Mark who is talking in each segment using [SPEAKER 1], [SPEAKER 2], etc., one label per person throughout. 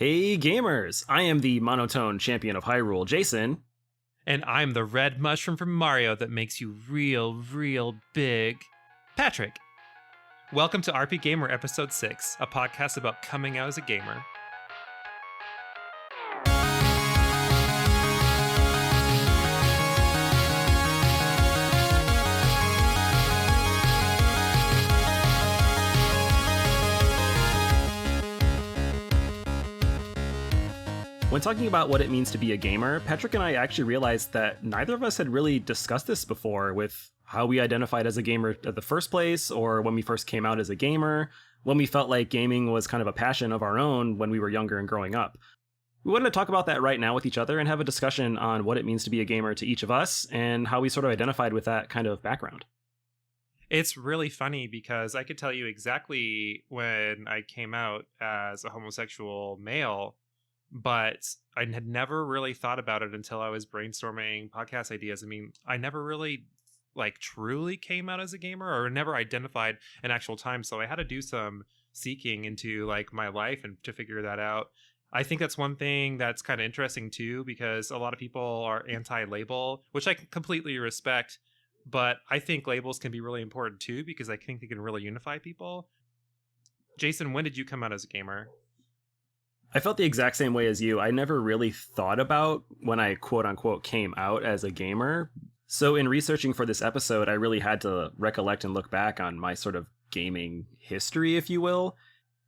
[SPEAKER 1] Hey gamers! I am the monotone champion of Hyrule, Jason.
[SPEAKER 2] And I'm the red mushroom from Mario that makes you real big. Patrick. Welcome to RPGaymer Episode 6, a podcast about coming out as a gamer.
[SPEAKER 1] When talking about what it means to be a gamer, Patrick and I actually realized that neither of us had really discussed this before with how we identified as a gamer at the first place, or when we first came out as a gamer, when we felt like gaming was kind of a passion of our own when we were younger and growing up. We wanted to talk about that right now with each other and have a discussion on what it means to be a gamer to each of us and how we sort of identified with that kind of background.
[SPEAKER 2] It's really funny because I could tell you exactly when I came out as a homosexual male, but I had never really thought about it until I was brainstorming podcast ideas. I mean, I never really truly came out as a gamer or never identified an actual time. So I had to do some seeking into my life and to figure that out. I think that's one thing that's kind of interesting too, because a lot of people are anti-label, which I completely respect. But I think labels can be really important too, because I think they can really unify people. Jason, when did you come out as a gamer?
[SPEAKER 1] I felt the exact same way as you. I never really thought about when I quote unquote came out as a gamer. So in researching for this episode, I really had to recollect and look back on my sort of gaming history, if you will.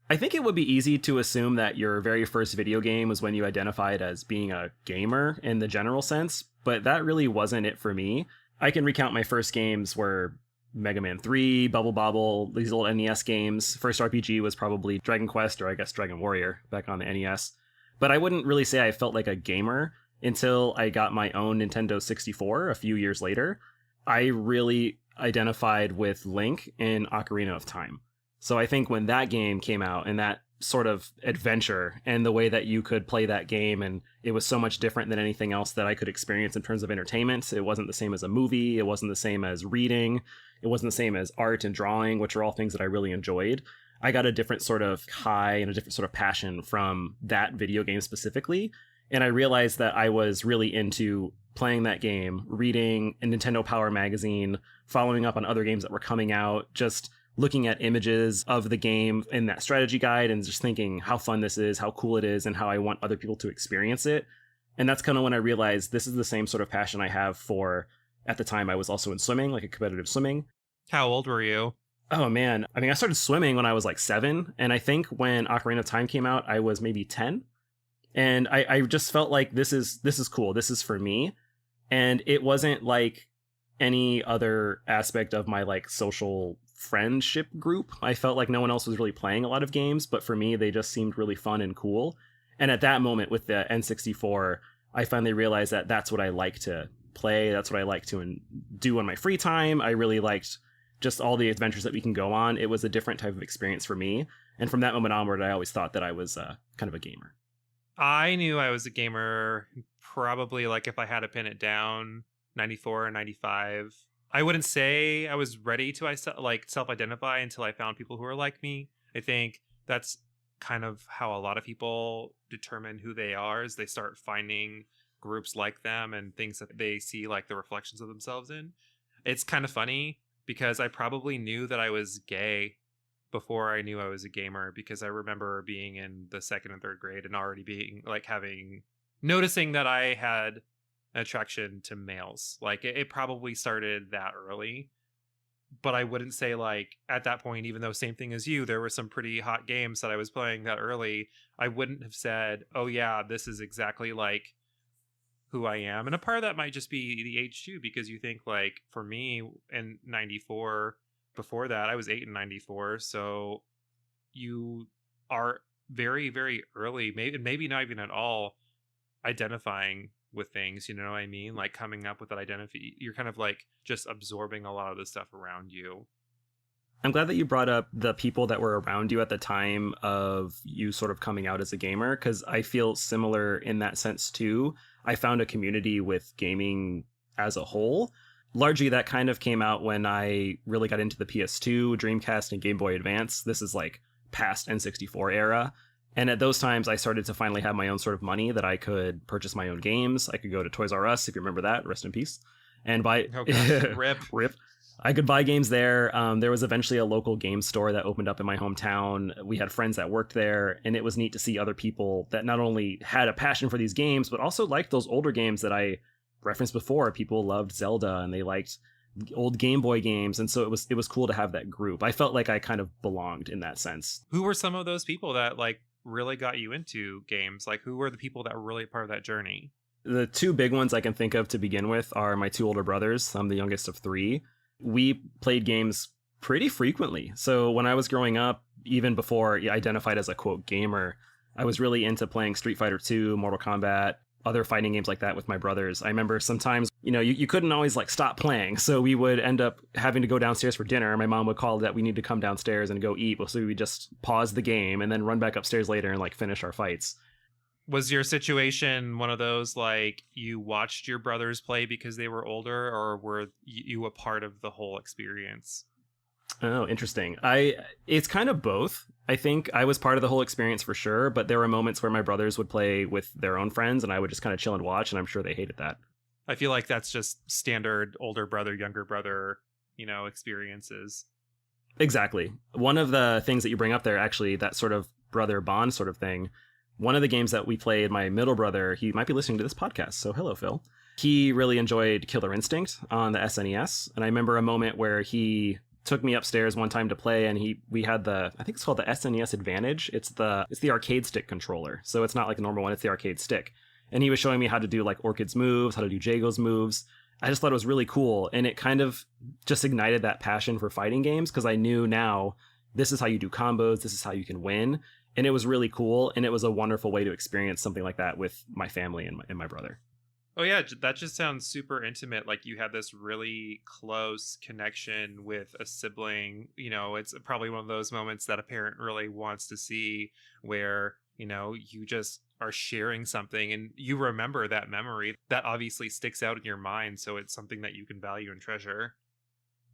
[SPEAKER 1] I think it would be easy to assume that your very first video game was when you identified as being a gamer in the general sense, but that really wasn't it for me. I can recount my first games were Mega Man 3, Bubble Bobble, these old NES games. First RPG was probably Dragon Quest, or I guess Dragon Warrior, back on the NES. But I wouldn't really say I felt like a gamer until I got my own Nintendo 64 a few years later. I really identified with Link in Ocarina of Time. So I think when that game came out and that sort of adventure and the way that you could play that game, and it was so much different than anything else that I could experience in terms of entertainment. It wasn't the same as a movie. It wasn't the same as reading. It wasn't the same as art and drawing, which are all things that I really enjoyed. I got a different sort of high and a different sort of passion from that video game specifically. And I realized that I was really into playing that game, reading a Nintendo Power magazine, following up on other games that were coming out, just looking at images of the game in that strategy guide and just thinking how fun this is, how cool it is, and how I want other people to experience it. And that's kind of when I realized this is the same sort of passion I have for, at the time I was also in swimming, like a competitive swimming.
[SPEAKER 2] How old were you?
[SPEAKER 1] Oh man, I mean, I started swimming when I was 7, and I think when Ocarina of Time came out, I was maybe 10. And I just felt like this is cool, this is for me. And it wasn't like any other aspect of my social friendship group. I felt like no one else was really playing a lot of games, but for me they just seemed really fun and cool. And at that moment with the N64, I finally realized that that's what I like to play, that's what I like to do on my free time. I really liked just all the adventures that we can go on. It was a different type of experience for me, and from that moment onward I always thought that I was kind of a gamer.
[SPEAKER 2] I knew I was a gamer probably, if I had to pin it down, 94 or 95. I wouldn't say I was ready to self-identify until I found people who are like me. I think that's kind of how a lot of people determine who they are, is they start finding groups like them and things that they see the reflections of themselves in. It's kind of funny because I probably knew that I was gay before I knew I was a gamer, because I remember being in the second and third grade and already being noticing that I had attraction to males. It probably started that early, but I wouldn't say at that point, even though same thing as you, there were some pretty hot games that I was playing that early, I wouldn't have said, oh yeah, this is exactly who I am. And a part of that might just be the age too, because you think for me in 94, before that I was 8 in 94, so you are very early, maybe not even at all identifying with things, you know what I mean? Coming up with that identity, you're kind of just absorbing a lot of the stuff around you.
[SPEAKER 1] I'm glad that you brought up the people that were around you at the time of you sort of coming out as a gamer, because I feel similar in that sense too. I found a community with gaming as a whole. Largely that kind of came out when I really got into the PS2, Dreamcast, and Game Boy Advance. This is past N64 era. And at those times, I started to finally have my own sort of money that I could purchase my own games. I could go to Toys R Us, if you remember that, rest in peace, and buy
[SPEAKER 2] Oh gosh, rip.
[SPEAKER 1] rip. I could buy games there. There was eventually a local game store that opened up in my hometown. We had friends that worked there, and it was neat to see other people that not only had a passion for these games, but also liked those older games that I referenced before. People loved Zelda, and they liked old Game Boy games, and so it was cool to have that group. I felt like I kind of belonged in that sense.
[SPEAKER 2] Who were some of those people that like really got you into games? Like, who were the people that were really part of that journey?
[SPEAKER 1] The two big ones I can think of to begin with are my two older brothers. I'm the youngest of three. We played games pretty frequently. So when I was growing up, even before I identified as a quote gamer, I was really into playing Street Fighter 2, Mortal Kombat, other fighting games like that with my brothers. I remember sometimes, you couldn't always like stop playing. So we would end up having to go downstairs for dinner. My mom would call that we need to come downstairs and go eat. So we would just pause the game and then run back upstairs later and like finish our fights.
[SPEAKER 2] Was your situation one of those like you watched your brothers play because they were older, or were you a part of the whole experience?
[SPEAKER 1] Oh, interesting. It's kind of both. I think I was part of the whole experience for sure, but there were moments where my brothers would play with their own friends and I would just kind of chill and watch, and I'm sure they hated that.
[SPEAKER 2] I feel like that's just standard older brother, younger brother, experiences.
[SPEAKER 1] Exactly. One of the things that you bring up there, actually, that sort of brother bond sort of thing, one of the games that we played, my middle brother, he might be listening to this podcast, so hello, Phil. He really enjoyed Killer Instinct on the SNES, and I remember a moment where he took me upstairs one time to play, and we had I think it's called the SNES Advantage. It's the arcade stick controller, so it's not like the normal one, it's the arcade stick. And he was showing me how to do like Orchid's moves, how to do Jago's moves. I just thought it was really cool, and it kind of just ignited that passion for fighting games, because I knew now this is how you do combos, this is how you can win. And it was really cool, and it was a wonderful way to experience something like that with my family and my brother.
[SPEAKER 2] Oh yeah, that just sounds super intimate. Like you had this really close connection with a sibling. It's probably one of those moments that a parent really wants to see, where, you just are sharing something and you remember that memory that obviously sticks out in your mind. So it's something that you can value and treasure.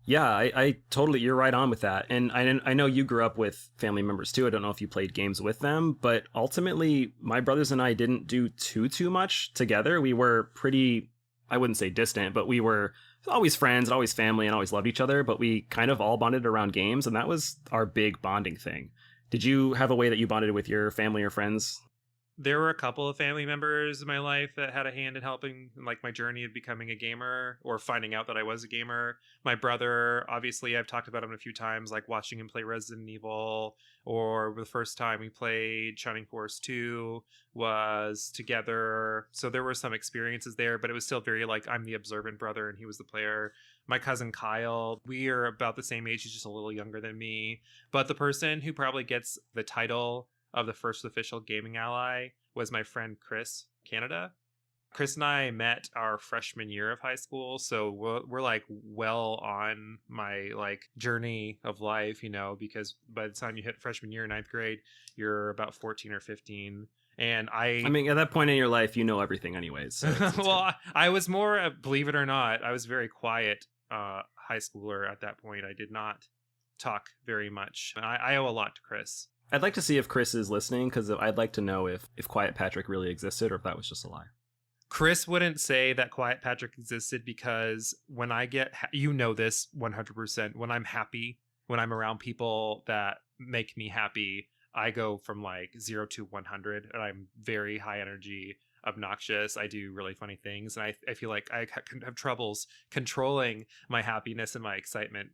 [SPEAKER 1] Yeah, I totally, you're right on with that. And I know you grew up with family members too. I don't know if you played games with them, but ultimately my brothers and I didn't do too much together. We were pretty, I wouldn't say distant, but we were always friends and always family and always loved each other, but we kind of all bonded around games, and that was our big bonding thing. Did you have a way that you bonded with your family or friends?
[SPEAKER 2] There were a couple of family members in my life that had a hand in helping in like my journey of becoming a gamer or finding out that I was a gamer. My brother, obviously, I've talked about him a few times, like watching him play Resident Evil, or the first time we played Shining Force 2 was together. So there were some experiences there, but it was still very like I'm the observant brother and he was the player. My cousin Kyle, we are about the same age, he's just a little younger than me. But the person who probably gets the title of the first official gaming ally was my friend Chris Canada. Chris and I met our freshman year of high school, so we're like well on my like journey of life, because by the time you hit freshman year, ninth grade, you're about 14 or 15. And I
[SPEAKER 1] mean, at that point in your life, you know everything anyways. So it's
[SPEAKER 2] well, I was more, believe it or not, I was very quiet high schooler at that point. I did not talk very much. I owe a lot to Chris.
[SPEAKER 1] I'd like to see if Chris is listening, because I'd like to know if Quiet Patrick really existed or if that was just a lie.
[SPEAKER 2] Chris wouldn't say that Quiet Patrick existed, because when I get, this 100%, when I'm happy, when I'm around people that make me happy, I go from like 0 to 100, and I'm very high energy, obnoxious. I do really funny things, and I feel like I have troubles controlling my happiness and my excitement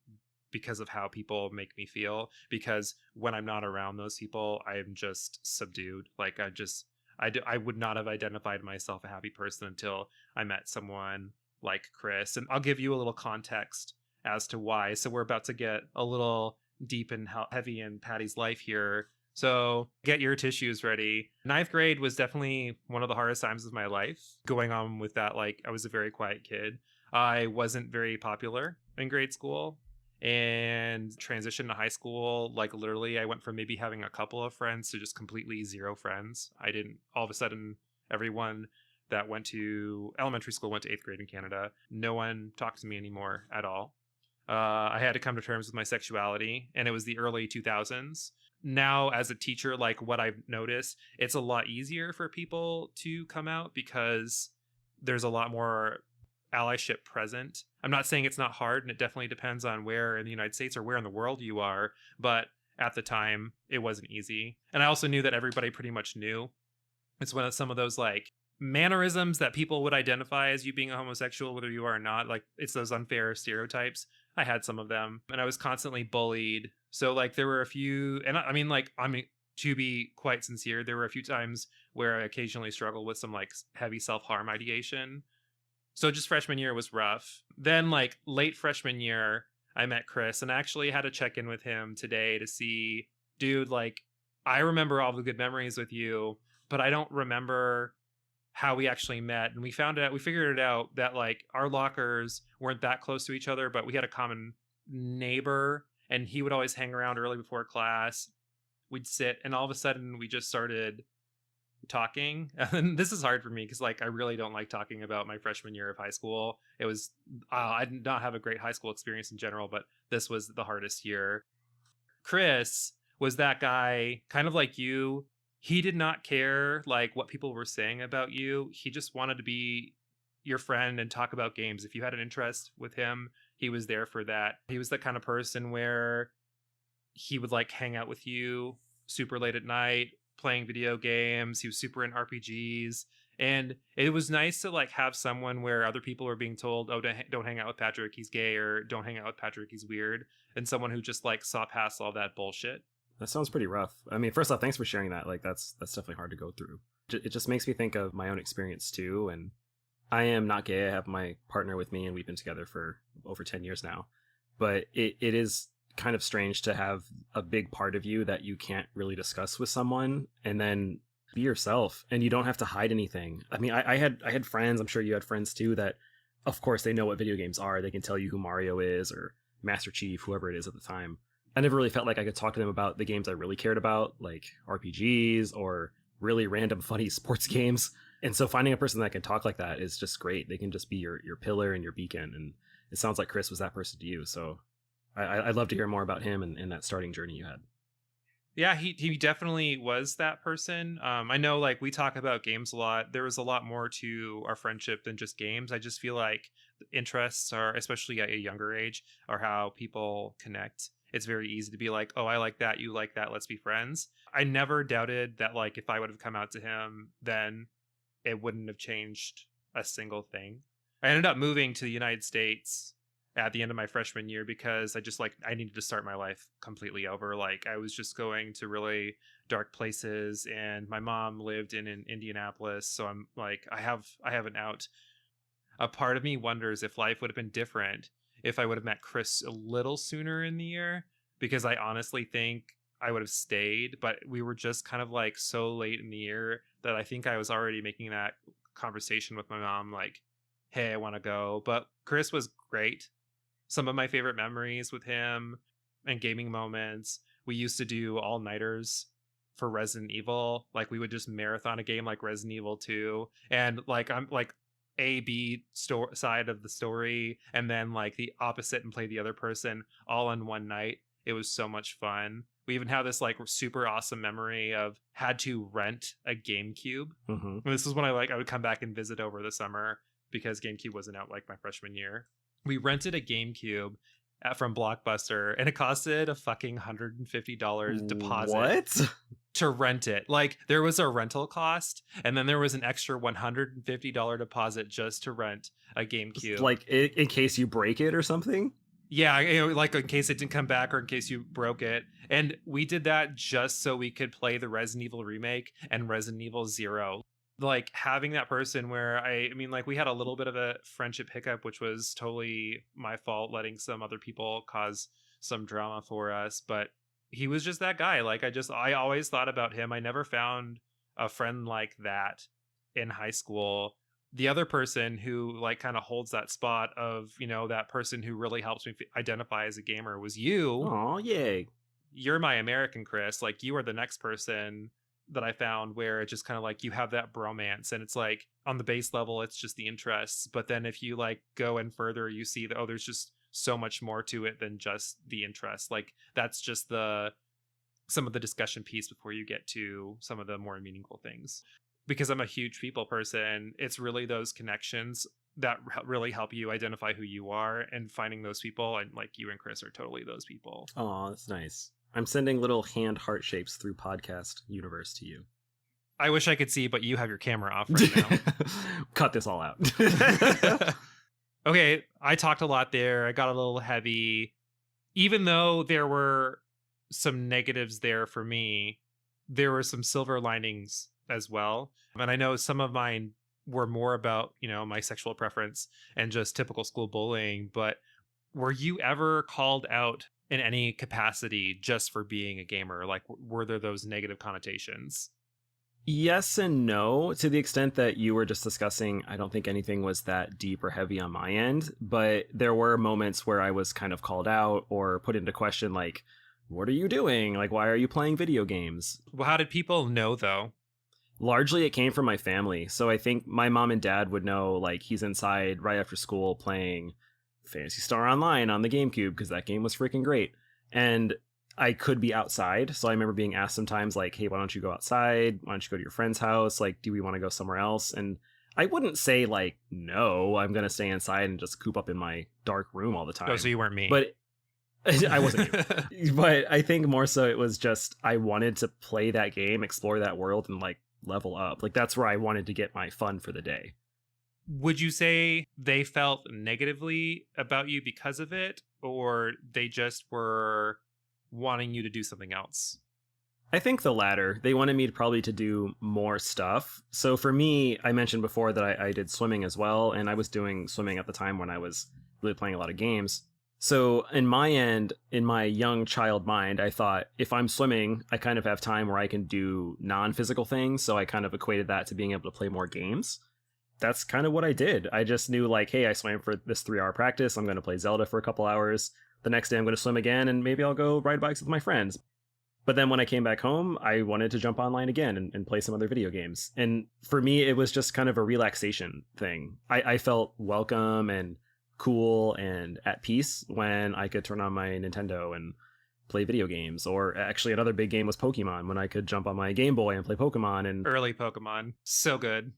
[SPEAKER 2] because of how people make me feel, because when I'm not around those people, I'm just subdued. Like I would not have identified myself a happy person until I met someone like Chris. And I'll give you a little context as to why. So we're about to get a little deep and heavy in Patty's life here. So get your tissues ready. Ninth grade was definitely one of the hardest times of my life. Going on with that, like I was a very quiet kid. I wasn't very popular in grade school. And transitioned to high school, like literally I went from maybe having a couple of friends to just completely zero friends. I didn't, all of a sudden, everyone that went to elementary school went to 8th grade in Canada. No one talked to me anymore at all. I had to come to terms with my sexuality, and it was the early 2000s. now as a teacher, like what I've noticed, it's a lot easier for people to come out because there's a lot more allyship present. I'm not saying it's not hard, and it definitely depends on where in the United States or where in the world you are, but at the time it wasn't easy. And I also knew that everybody pretty much knew. It's one of some of those like mannerisms that people would identify as you being a homosexual, whether you are or not. Like it's those unfair stereotypes. I had some of them, and I was constantly bullied. So like there were a few, and I mean to be quite sincere, there were a few times where I occasionally struggled with some like heavy self-harm ideation. So just freshman year was rough. Then like late freshman year, I met Chris and actually had to check in with him today to see, dude, like I remember all the good memories with you, but I don't remember how we actually met. And we figured it out that like our lockers weren't that close to each other, but we had a common neighbor and he would always hang around early before class. We'd sit and all of a sudden we just started talking. And this is hard for me because like I really don't like talking about my freshman year of high school. It was I did not have a great high school experience in general, but this was the hardest year. Chris was that guy kind of like you. He did not care like what people were saying about you. He just wanted to be your friend and talk about games. If you had an interest with him, he was there for that. He was that kind of person where he would like hang out with you super late at night playing video games. He was super in RPGs, and it was nice to like have someone where other people were being told, oh, don't hang out with Patrick, he's gay, or don't hang out with Patrick, he's weird, and someone who just like saw past all that bullshit.
[SPEAKER 1] That sounds pretty rough. I mean, first off, thanks for sharing that. Like that's definitely hard to go through. It just makes me think of my own experience too. And I am not gay. I have my partner with me and we've been together for over 10 years now. But it is kind of strange to have a big part of you that you can't really discuss with someone and then be yourself and you don't have to hide anything. I mean, I had friends, I'm sure you had friends too, that of course they know what video games are. They can tell you who Mario is or Master Chief, whoever it is at the time. I never really felt like I could talk to them about the games I really cared about, like RPGs or really random funny sports games. And so finding a person that can talk like that is just great. They can just be your pillar and your beacon. And it sounds like Chris was that person to you. So I'd love to hear more about him and that starting journey you had.
[SPEAKER 2] Yeah, he definitely was that person. I know like we talk about games a lot. There was a lot more to our friendship than just games. I just feel like interests are, especially at a younger age, are how people connect. It's very easy to be like, oh, I like that, you like that, let's be friends. I never doubted that like if I would have come out to him, then it wouldn't have changed a single thing. I ended up moving to the United States at the end of my freshman year because I needed to start my life completely over. Like I was just going to really dark places and my mom lived in Indianapolis. So I'm like, I have an out. A part of me wonders if life would have been different if I would have met Chris a little sooner in the year, because I honestly think I would have stayed, but we were just kind of like so late in the year that I think I was already making that conversation with my mom, like, hey, I want to go. But Chris was great. Some of my favorite memories with him and gaming moments, we used to do all-nighters for Resident Evil. Like we would just marathon a game like Resident Evil 2. And like I'm like A-B side of the story and then like the opposite and play the other person all in one night. It was so much fun. We even have this like super awesome memory of had to rent a GameCube.
[SPEAKER 1] Mm-hmm.
[SPEAKER 2] This is when I would come back and visit over the summer because GameCube wasn't out like my freshman year. We rented a GameCube from Blockbuster and it costed a fucking $150 deposit.
[SPEAKER 1] What?
[SPEAKER 2] To rent it. Like there was a rental cost and then there was an extra $150 deposit just to rent a GameCube.
[SPEAKER 1] Like in case you break it or something?
[SPEAKER 2] Yeah, like in case it didn't come back or in case you broke it. And we did that just so we could play the Resident Evil remake and Resident Evil 0. Like having that person where I mean, like we had a little bit of a friendship hiccup, which was totally my fault, letting some other people cause some drama for us. But he was just that guy. Like I always thought about him. I never found a friend like that in high school. The other person who like kind of holds that spot of, you know, that person who really helps me identify as a gamer was you.
[SPEAKER 1] Oh, yay.
[SPEAKER 2] You're my American Chris. Like you are the next person that I found where it's just kind of like you have that bromance and it's like on the base level, it's just the interests. But then if you like go in further, you see that, oh, there's just so much more to it than just the interest. Like that's just the some of the discussion piece before you get to some of the more meaningful things. Because I'm a huge people person, it's really those connections that really help you identify who you are, and finding those people, and like you and Chris are totally those people.
[SPEAKER 1] Oh, that's nice. I'm sending little hand heart shapes through podcast universe to you.
[SPEAKER 2] I wish I could see, but you have your camera off right now.
[SPEAKER 1] Cut this all out.
[SPEAKER 2] Okay, I talked a lot there. I got a little heavy. Even though there were some negatives there for me, there were some silver linings as well. And I know some of mine were more about, my sexual preference and just typical school bullying. But were you ever called out in any capacity just for being a gamer? Like, were there those negative connotations?
[SPEAKER 1] Yes and no, to the extent that you were just discussing. I don't think anything was that deep or heavy on my end, but there were moments where I was kind of called out or put into question, like, what are you doing? Like, why are you playing video games?
[SPEAKER 2] Well, how did people know, though?
[SPEAKER 1] Largely, it came from my family. So I think my mom and dad would know, like, he's inside right after school playing Phantasy Star Online on the GameCube because that game was freaking great. And I could be outside. So I remember being asked sometimes, like, hey, why don't you go outside? Why don't you go to your friend's house? Like, do we want to go somewhere else? And I wouldn't say, like, no, I'm going to stay inside and just coop up in my dark room all the time.
[SPEAKER 2] Oh, so you weren't me.
[SPEAKER 1] But I wasn't you. But I think more so it was just I wanted to play that game, explore that world, and, like, level up. Like, that's where I wanted to get my fun for the day.
[SPEAKER 2] Would you say they felt negatively about you because of it, or they just were wanting you to do something else?
[SPEAKER 1] I think the latter. They wanted me probably to do more stuff. So for me, I mentioned before that I did swimming as well, and I was doing swimming at the time when I was really playing a lot of games. So in my end, in my young child mind, I thought if I'm swimming, I kind of have time where I can do non-physical things. So I kind of equated that to being able to play more games. That's kind of what I did. I just knew, like, hey, I swam for this 3-hour practice. I'm going to play Zelda for a couple hours. The next day I'm going to swim again, and maybe I'll go ride bikes with my friends. But then when I came back home, I wanted to jump online again and play some other video games. And for me, it was just kind of a relaxation thing. I felt welcome and cool and at peace when I could turn on my Nintendo and play video games. Or actually another big game was Pokemon, when I could jump on my Game Boy and play Pokemon. And
[SPEAKER 2] early Pokemon, so good.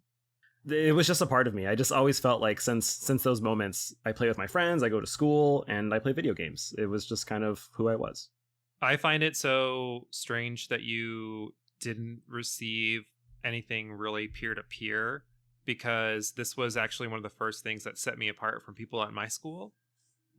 [SPEAKER 1] It was just a part of me. I just always felt like since those moments, I play with my friends, I go to school, and I play video games. It was just kind of who I was.
[SPEAKER 2] I find it so strange that you didn't receive anything really peer-to-peer, because this was actually one of the first things that set me apart from people at my school.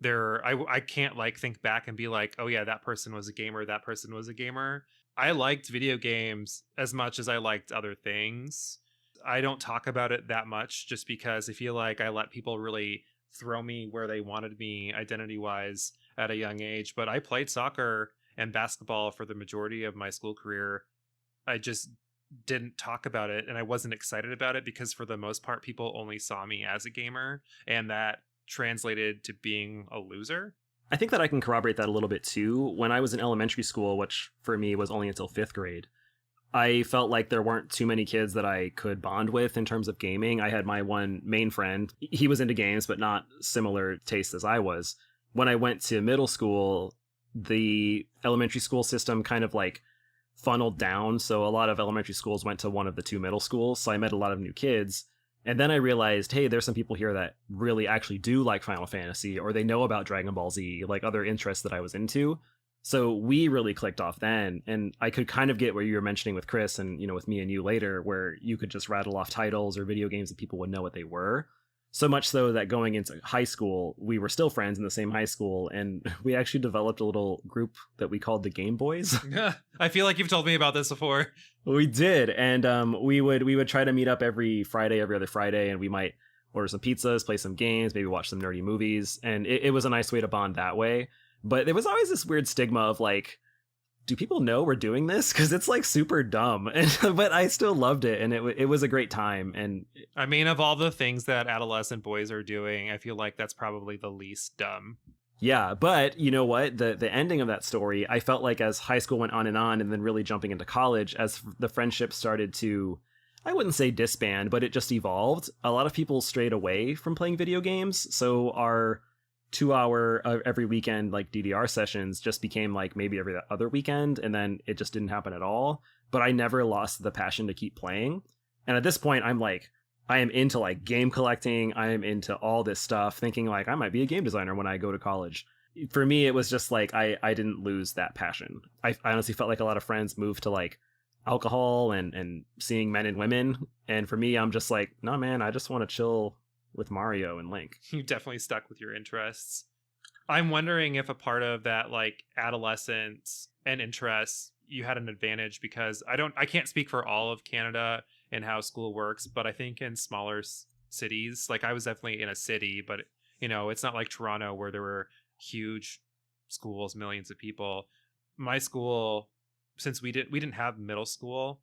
[SPEAKER 2] I can't, like, think back and be like, oh yeah, that person was a gamer, that person was a gamer. I liked video games as much as I liked other things. I don't talk about it that much just because I feel like I let people really throw me where they wanted me identity-wise at a young age. But I played soccer and basketball for the majority of my school career. I just didn't talk about it, and I wasn't excited about it because for the most part, people only saw me as a gamer, and that translated to being a loser.
[SPEAKER 1] I think that I can corroborate that a little bit too. When I was in elementary school, which for me was only until 5th grade, I felt like there weren't too many kids that I could bond with in terms of gaming. I had my one main friend. He was into games, but not similar tastes as I was. When I went to middle school, the elementary school system kind of like funneled down. So a lot of elementary schools went to one of the 2 middle schools. So I met a lot of new kids. And then I realized, hey, there's some people here that really actually do like Final Fantasy, or they know about Dragon Ball Z, like other interests that I was into. So we really clicked off then, and I could kind of get what you were mentioning with Chris and, with me and you later, where you could just rattle off titles or video games that people would know what they were. So much so that going into high school, we were still friends in the same high school, and we actually developed a little group that we called the Game Boys.
[SPEAKER 2] I feel like you've told me about this before.
[SPEAKER 1] We did, and we would try to meet up every Friday, every other Friday, and we might order some pizzas, play some games, maybe watch some nerdy movies, and it was a nice way to bond that way. But there was always this weird stigma of like, do people know we're doing this? Because it's like super dumb. But I still loved it, and it was a great time. And
[SPEAKER 2] I mean, of all the things that adolescent boys are doing, I feel like that's probably the least dumb.
[SPEAKER 1] Yeah, but you know what? The ending of that story, I felt like as high school went on, and then really jumping into college, as the friendship started to, I wouldn't say disband, but it just evolved. A lot of people strayed away from playing video games. So our 2 hour every weekend like DDR sessions just became like maybe every other weekend, and then it just didn't happen at all. But I never lost the passion to keep playing. And at this point, I'm like, I am into like game collecting. I am into all this stuff, thinking like I might be a game designer when I go to college. For me, it was just like I didn't lose that passion. I honestly felt like a lot of friends moved to like alcohol and seeing men and women. And for me, I'm just like, no, man, I just want to chill with Mario and Link.
[SPEAKER 2] You definitely stuck with your interests. I'm wondering if a part of that like adolescence and interests you had an advantage, because I can't speak for all of Canada and how school works, but I think in smaller cities, like I was definitely in a city, but it's not like Toronto where there were huge schools, millions of people. My school, since we didn't have middle school,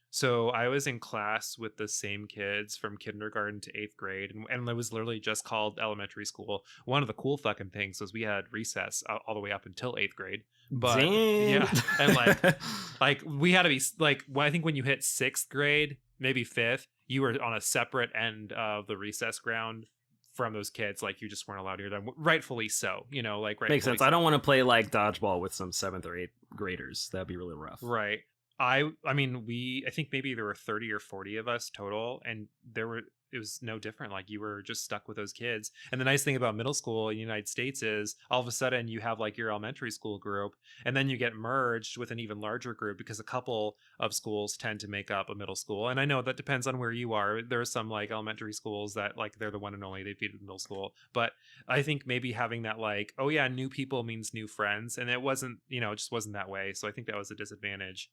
[SPEAKER 2] so I was in class with the same kids from kindergarten to 8th grade, and it was literally just called elementary school. One of the cool fucking things was we had recess all the way up until 8th grade. But
[SPEAKER 1] Dang.
[SPEAKER 2] yeah, and like we had to be like, I think when you hit 6th grade, maybe 5th, you were on a separate end of the recess ground from those kids. Like you just weren't allowed near them, rightfully so. Like
[SPEAKER 1] Makes sense. I don't want to play like dodgeball with some 7th or 8th graders. That'd be really rough.
[SPEAKER 2] Right. I mean, I think maybe there were 30 or 40 of us total, and it was no different. Like you were just stuck with those kids. And the nice thing about middle school in the United States is all of a sudden you have like your elementary school group, and then you get merged with an even larger group because a couple of schools tend to make up a middle school. And I know that depends on where you are. There are some like elementary schools that like they're the one and only, they feed middle school. But I think maybe having that like, oh yeah, new people means new friends. And it wasn't, it just wasn't that way. So I think that was a disadvantage.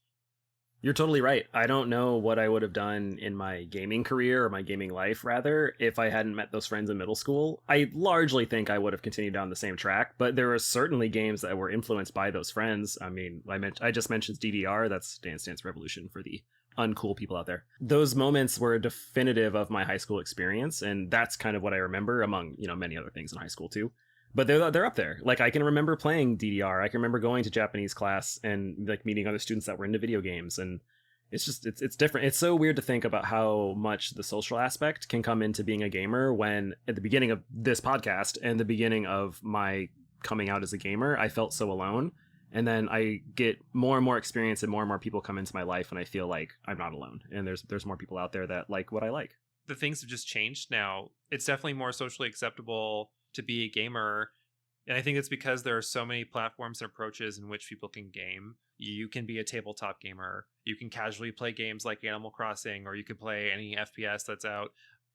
[SPEAKER 1] You're totally right. I don't know what I would have done in my gaming career, or my gaming life, rather, if I hadn't met those friends in middle school. I largely think I would have continued down the same track, but there were certainly games that were influenced by those friends. I mean, I just mentioned DDR. That's Dance Dance Revolution for the uncool people out there. Those moments were definitive of my high school experience, and that's kind of what I remember, among, many other things in high school too. But they're up there. Like I can remember playing DDR. I can remember going to Japanese class and like meeting other students that were into video games. And it's just it's different. It's so weird to think about how much the social aspect can come into being a gamer, when at the beginning of this podcast and the beginning of my coming out as a gamer, I felt so alone. And then I get more and more experience and more people come into my life, and I feel like I'm not alone. And there's more people out there that like what I like.
[SPEAKER 2] The things have just changed now. It's definitely more socially acceptable to be a gamer, and I think it's because there are so many platforms and approaches in which people can game. You can be a tabletop gamer, you can casually play games like Animal Crossing, or you can play any FPS that's out,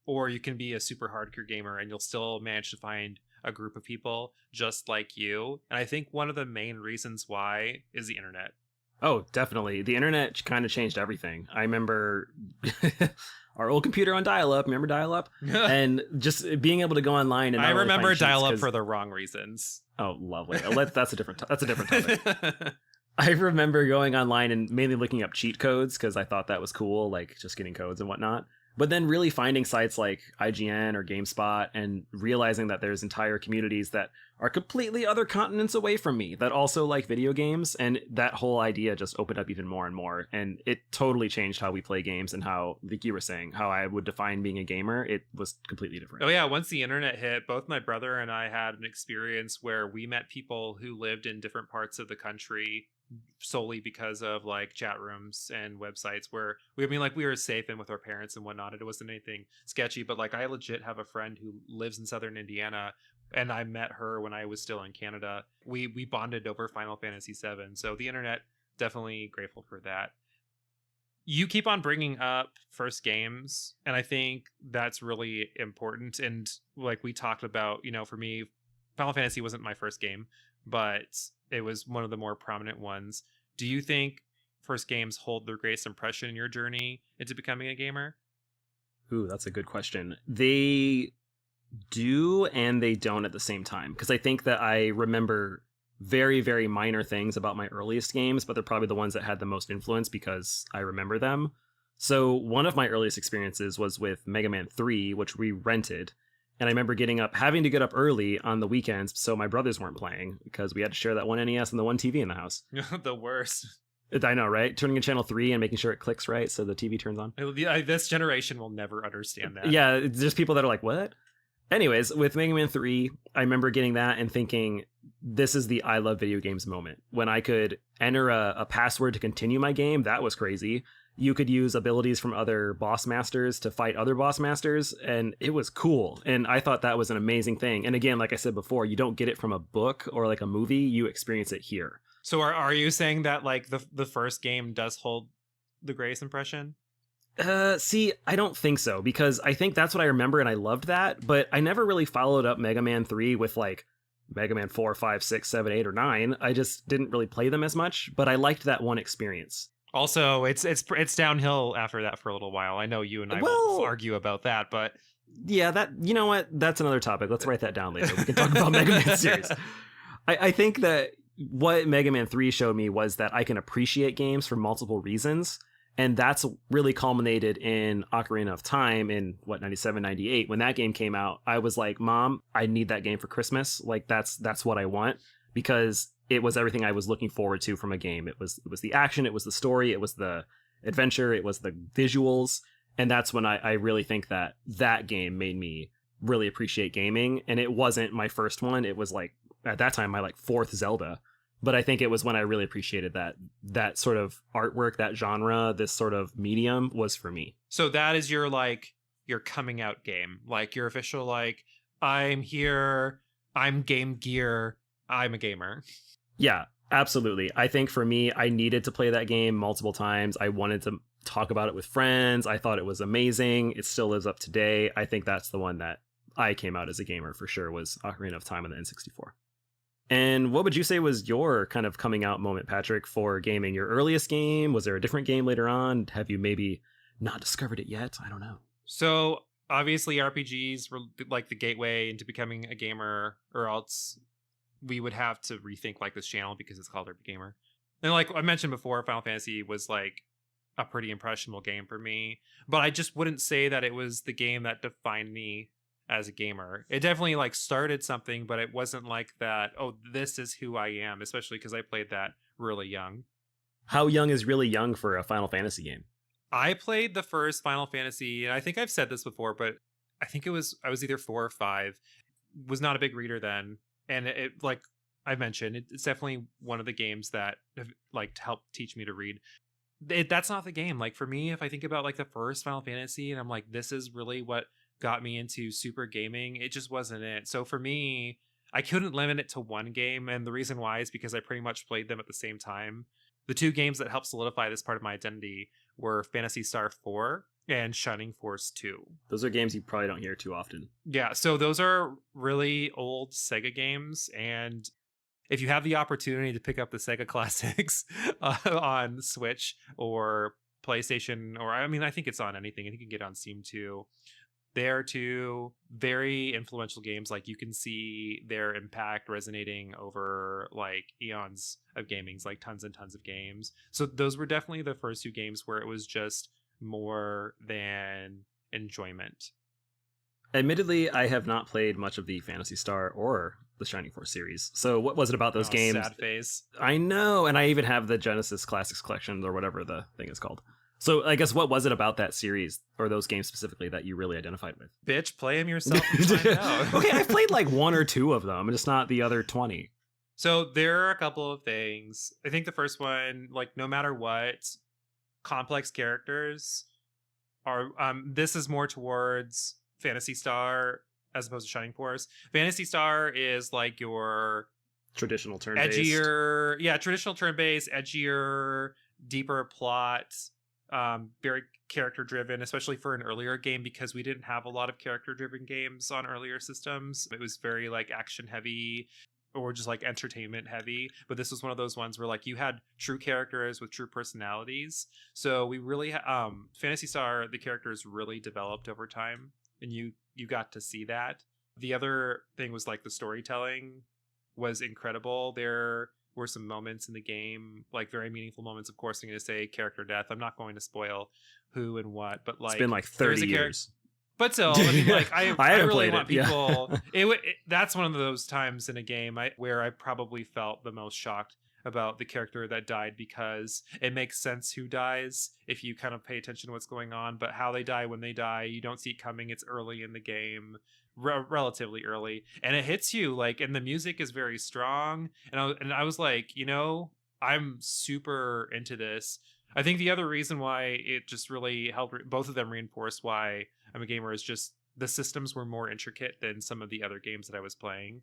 [SPEAKER 2] or you can be a super hardcore gamer and you'll still manage to find a group of people just like you. And I think one of the main reasons why is the internet.
[SPEAKER 1] Oh, definitely. The internet kind of changed everything. I remember our old computer on dial-up. Remember dial-up? And just being able to go online and
[SPEAKER 2] I remember dial-up for the wrong reasons.
[SPEAKER 1] Oh, lovely. That's a different topic. I remember going online and mainly looking up cheat codes because I thought that was cool, like just getting codes and whatnot. But then really finding sites like IGN or GameSpot and realizing that there's entire communities that are completely other continents away from me that also like video games. And that whole idea just opened up even more and more. And it totally changed how we play games, and how, like you were saying, how I would define being a gamer. It was completely different.
[SPEAKER 2] Oh yeah, once the internet hit, both my brother and I had an experience where we met people who lived in different parts of the country solely because of like chat rooms and websites where we were safe and with our parents and whatnot. It wasn't anything sketchy, but like I legit have a friend who lives in southern Indiana, and I met her when I was still in Canada. We bonded over Final Fantasy VII. So the internet, definitely grateful for that. You keep on bringing up first games, and I think that's really important. And like we talked about, for me, Final Fantasy wasn't my first game, but it was one of the more prominent ones. Do you think first games hold their greatest impression in your journey into becoming a gamer?
[SPEAKER 1] Ooh, that's a good question. They do and they don't at the same time, because I think that I remember very, very minor things about my earliest games, but they're probably the ones that had the most influence because I remember them. So one of my earliest experiences was with Mega Man 3, which we rented. And I remember having to get up early on the weekends so my brothers weren't playing, because we had to share that one NES and the one TV in the house.
[SPEAKER 2] The worst.
[SPEAKER 1] I know, right? Turning in channel 3 and making sure it clicks right so the TV turns on.
[SPEAKER 2] This generation will never understand that.
[SPEAKER 1] Yeah, there's people that are like, what? Anyways, with Mega Man 3, I remember getting that and thinking, this is the I love video games moment. When I could enter a password to continue my game, that was crazy. You could use abilities from other boss masters to fight other boss masters, and it was cool. And I thought that was an amazing thing. And again, like I said before, you don't get it from a book or like a movie, you experience it here.
[SPEAKER 2] So are you saying that like the first game does hold the greatest impression?
[SPEAKER 1] See, I don't think so, because I think that's what I remember and I loved that, but I never really followed up Mega Man 3 with like Mega Man 4, 5, 6, 7, 8, or 9. I just didn't really play them as much, but I liked that one experience.
[SPEAKER 2] Also, it's downhill after that for a little while. I know you and I will argue about that, but
[SPEAKER 1] yeah, that, you know what? That's another topic. Let's write that down later. We can talk about Mega Man series. I think that what Mega Man 3 showed me was that I can appreciate games for multiple reasons. And that's really culminated in Ocarina of Time in, 97, 98. When that game came out, I was like, Mom, I need that game for Christmas. Like, that's what I want, because it was everything I was looking forward to from a game. It was the action, it was the story, it was the adventure, it was the visuals. And that's when I really think that game made me really appreciate gaming. And it wasn't my first one. It was like, at that time, my like fourth Zelda. But I think it was when I really appreciated that sort of artwork, that genre, this sort of medium was for me.
[SPEAKER 2] So that is your coming out game, like your official, like, I'm here, I'm Game Gear, I'm a gamer.
[SPEAKER 1] Yeah, absolutely. I think for me, I needed to play that game multiple times. I wanted to talk about it with friends. I thought it was amazing. It still lives up today. I think that's the one that I came out as a gamer for sure, was Ocarina of Time on the N64. And what would you say was your kind of coming out moment, Patrick, for gaming? Your earliest game? Was there a different game later on? Have you maybe not discovered it yet? I don't know.
[SPEAKER 2] So obviously RPGs were like the gateway into becoming a gamer, or else we would have to rethink like this channel because it's called RPGaymer. And like I mentioned before, Final Fantasy was like a pretty impressionable game for me, but I just wouldn't say that it was the game that defined me as a gamer. It definitely like started something, but it wasn't like that, oh, this is who I am, especially because I played that really young.
[SPEAKER 1] How young is really young for a Final Fantasy game?
[SPEAKER 2] I played the first Final Fantasy, and I think I've said this before, but I think I was either 4 or 5. Was not a big reader then, and it like I mentioned, it's definitely one of the games that have like helped teach me to read. That's not the game. Like for me, if I think about like the first Final Fantasy, and I'm like, this is really what got me into super gaming, it just wasn't it. So for me, I couldn't limit it to one game, and the reason why is because I pretty much played them at the same time. The two games that helped solidify this part of my identity were Phantasy Star 4 and Shining Force 2.
[SPEAKER 1] Those are games you probably don't hear too often.
[SPEAKER 2] Yeah, so those are really old Sega games, and if you have the opportunity to pick up the Sega classics on Switch or PlayStation, or I mean, I think it's on anything, and you can get it on Steam too. They're two very influential games. Like you can see their impact resonating over like eons of gamings, like tons and tons of games. So those were definitely the first two games where it was just more than enjoyment.
[SPEAKER 1] Admittedly, I have not played much of the Phantasy Star or the Shining Force series. So what was it about those games?
[SPEAKER 2] Sad face.
[SPEAKER 1] I know, and I even have the Genesis Classics Collection or whatever the thing is called. So I guess what was it about that series or those games specifically that you really identified with?
[SPEAKER 2] Bitch, play them yourself and find out.
[SPEAKER 1] Okay, I've played like one or two of them, just not the other 20.
[SPEAKER 2] So there are a couple of things. I think the first one, like no matter what, complex characters are this is more towards Phantasy Star as opposed to Shining Force. Phantasy Star is like your
[SPEAKER 1] traditional turn-based.
[SPEAKER 2] Traditional turn-based, edgier, deeper plot. Very character driven, especially for an earlier game, because we didn't have a lot of character driven games on earlier systems. It was very like action heavy or just like entertainment heavy, but this was one of those ones where like you had true characters with true personalities. So we really Phantasy Star, the characters really developed over time, and you got to see that. The other thing was like the storytelling was incredible. There were some moments in the game, like very meaningful moments. Of course, I'm going to say character death. I'm not going to spoil who and what, but like
[SPEAKER 1] it's been like 30 years.
[SPEAKER 2] But still, I mean, like I really want people.
[SPEAKER 1] Yeah.
[SPEAKER 2] That's one of those times in a game where I probably felt the most shocked about the character that died, because it makes sense who dies if you kind of pay attention to what's going on, but how they die, when they die, you don't see it coming. It's early in the game, relatively early, and it hits you like, and the music is very strong, and I was like, I'm super into this. I think the other reason why it just really helped both of them reinforce why I'm a gamer is just the systems were more intricate than some of the other games that I was playing.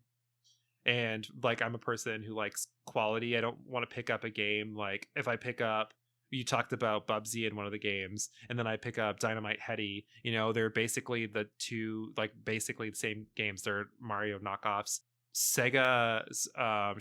[SPEAKER 2] And like, I'm a person who likes quality. I don't want to pick up a game. Like, if I pick up, you talked about Bubsy in one of the games, and then I pick up Dynamite Heady, they're basically the two, like basically the same games. They're Mario knockoffs. Sega's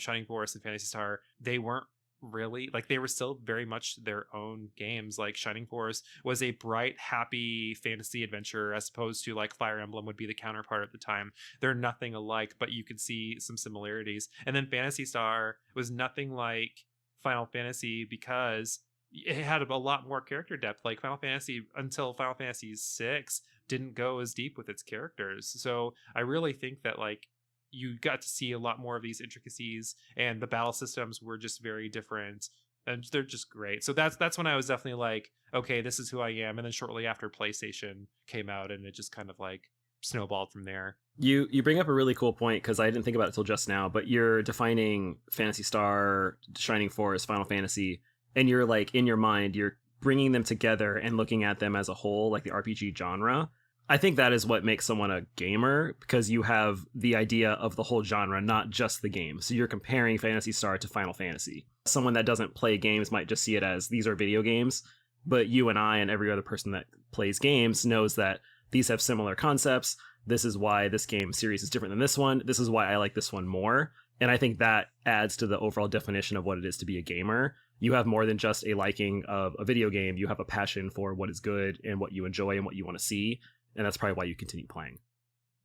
[SPEAKER 2] Shining Force and Phantasy Star, they weren't really like, they were still very much their own games. Like, Shining Force was a bright, happy fantasy adventure, as opposed to like Fire Emblem would be the counterpart at the time. They're nothing alike, but you could see some similarities. And then Phantasy Star was nothing like Final Fantasy, because it had a lot more character depth. Like, Final Fantasy, until Final Fantasy 6, didn't go as deep with its characters. So I really think that like, you got to see a lot more of these intricacies, and the battle systems were just very different, and they're just great. So that's when I was definitely like, okay, this is who I am. And then shortly after, PlayStation came out, and it just kind of like snowballed from there.
[SPEAKER 1] You bring up a really cool point, because I didn't think about it till just now, but you're defining Phantasy Star, Shining Force, Final Fantasy, and you're like, in your mind, you're bringing them together and looking at them as a whole, like the RPG genre. I think that is what makes someone a gamer, because you have the idea of the whole genre, not just the game. So you're comparing Phantasy Star to Final Fantasy. Someone that doesn't play games might just see it as these are video games, but you and I and every other person that plays games knows that these have similar concepts. This is why this game series is different than this one. This is why I like this one more. And I think that adds to the overall definition of what it is to be a gamer. You have more than just a liking of a video game. You have a passion for what is good and what you enjoy and what you want to see. And that's probably why you continue playing.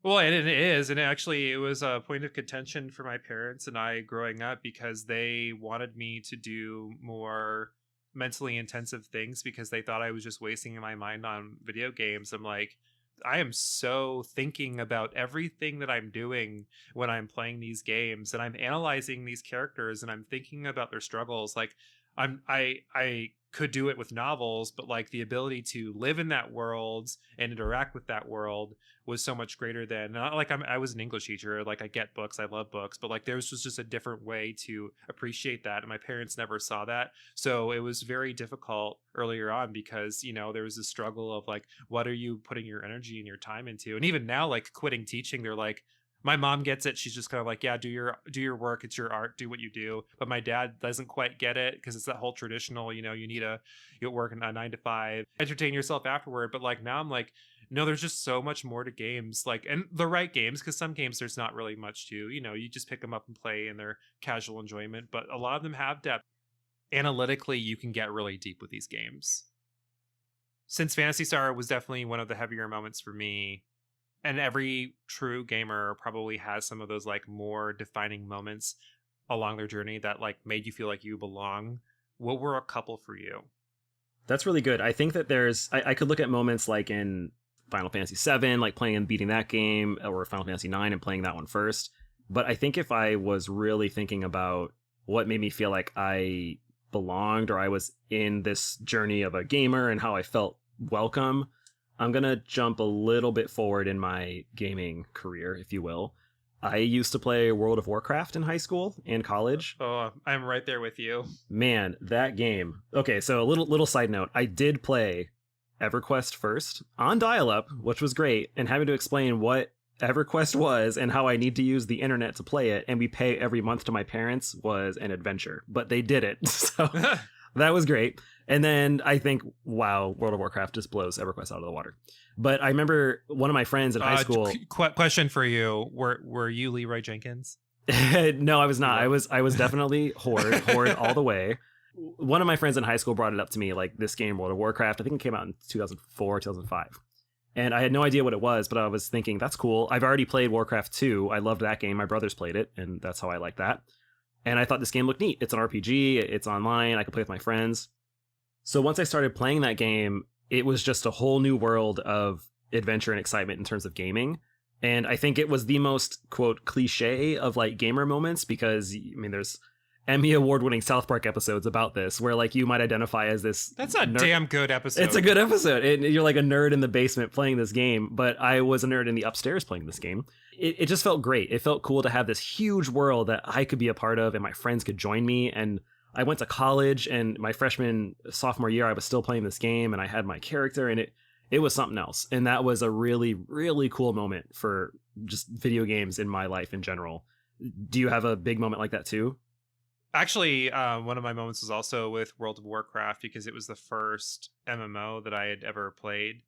[SPEAKER 2] Well, and it is. And actually, it was a point of contention for my parents and I growing up, because they wanted me to do more mentally intensive things, because they thought I was just wasting my mind on video games. I'm like, I am so thinking about everything that I'm doing when I'm playing these games, and I'm analyzing these characters, and I'm thinking about their struggles. Like, I could do it with novels, but like, the ability to live in that world and interact with that world was so much greater than, not like I was an English teacher. Like, I get books, I love books, but like, there was just a different way to appreciate that. And my parents never saw that. So it was very difficult earlier on, because, there was a struggle of like, what are you putting your energy and your time into? And even now, like, quitting teaching, they're like, my mom gets it. She's just kind of like, yeah, do your work. It's your art. Do what you do. But my dad doesn't quite get it, because it's that whole traditional, you need you work a 9 to 5, entertain yourself afterward. But like, now I'm like, no, there's just so much more to games, like, and the right games, because some games there's not really much to, you just pick them up and play and they're casual enjoyment, but a lot of them have depth. Analytically, you can get really deep with these games. Since Phantasy Star was definitely one of the heavier moments for me, and every true gamer probably has some of those like more defining moments along their journey that like made you feel like you belong. What were a couple for you?
[SPEAKER 1] That's really good. I think that I could look at moments like in Final Fantasy VII, like playing and beating that game, or Final Fantasy IX and playing that one first. But I think if I was really thinking about what made me feel like I belonged, or I was in this journey of a gamer and how I felt welcome, I'm going to jump a little bit forward in my gaming career, if you will. I used to play World of Warcraft in high school and college.
[SPEAKER 2] Oh, I'm right there with you.
[SPEAKER 1] Man, that game. Okay, so a little side note. I did play EverQuest first on dial-up, which was great, and having to explain what EverQuest was and how I need to use the internet to play it and we pay every month to my parents was an adventure. But they did it, so that was great. And then I think, wow, World of Warcraft just blows EverQuest out of the water. But I remember one of my friends in high school.
[SPEAKER 2] Question for you: Were you Leroy Jenkins?
[SPEAKER 1] No, I was not. I was definitely Horde all the way. One of my friends in high school brought it up to me, like this game, World of Warcraft. I think it came out in 2004, 2005. And I had no idea what it was, but I was thinking, that's cool. I've already played Warcraft 2. I loved that game. My brothers played it, and that's how I like that. And I thought this game looked neat. It's an RPG. It's online. I could play with my friends. So once I started playing that game, it was just a whole new world of adventure and excitement in terms of gaming. And I think it was the most, quote, cliche of like gamer moments, because I mean, there's Emmy award-winning South Park episodes about this, where like you might identify as this.
[SPEAKER 2] That's a damn good episode.
[SPEAKER 1] It's a good episode. You're like a nerd in the basement playing this game, but I was a nerd in the upstairs playing this game. It just felt great. It felt cool to have this huge world that I could be a part of and my friends could join me. And I went to college, and my sophomore year, I was still playing this game, and I had my character, and it was something else. And that was a really, really cool moment for just video games in my life in general. Do you have a big moment like that too?
[SPEAKER 2] Actually, one of my moments was also with World of Warcraft, because it was the first MMO that I had ever played.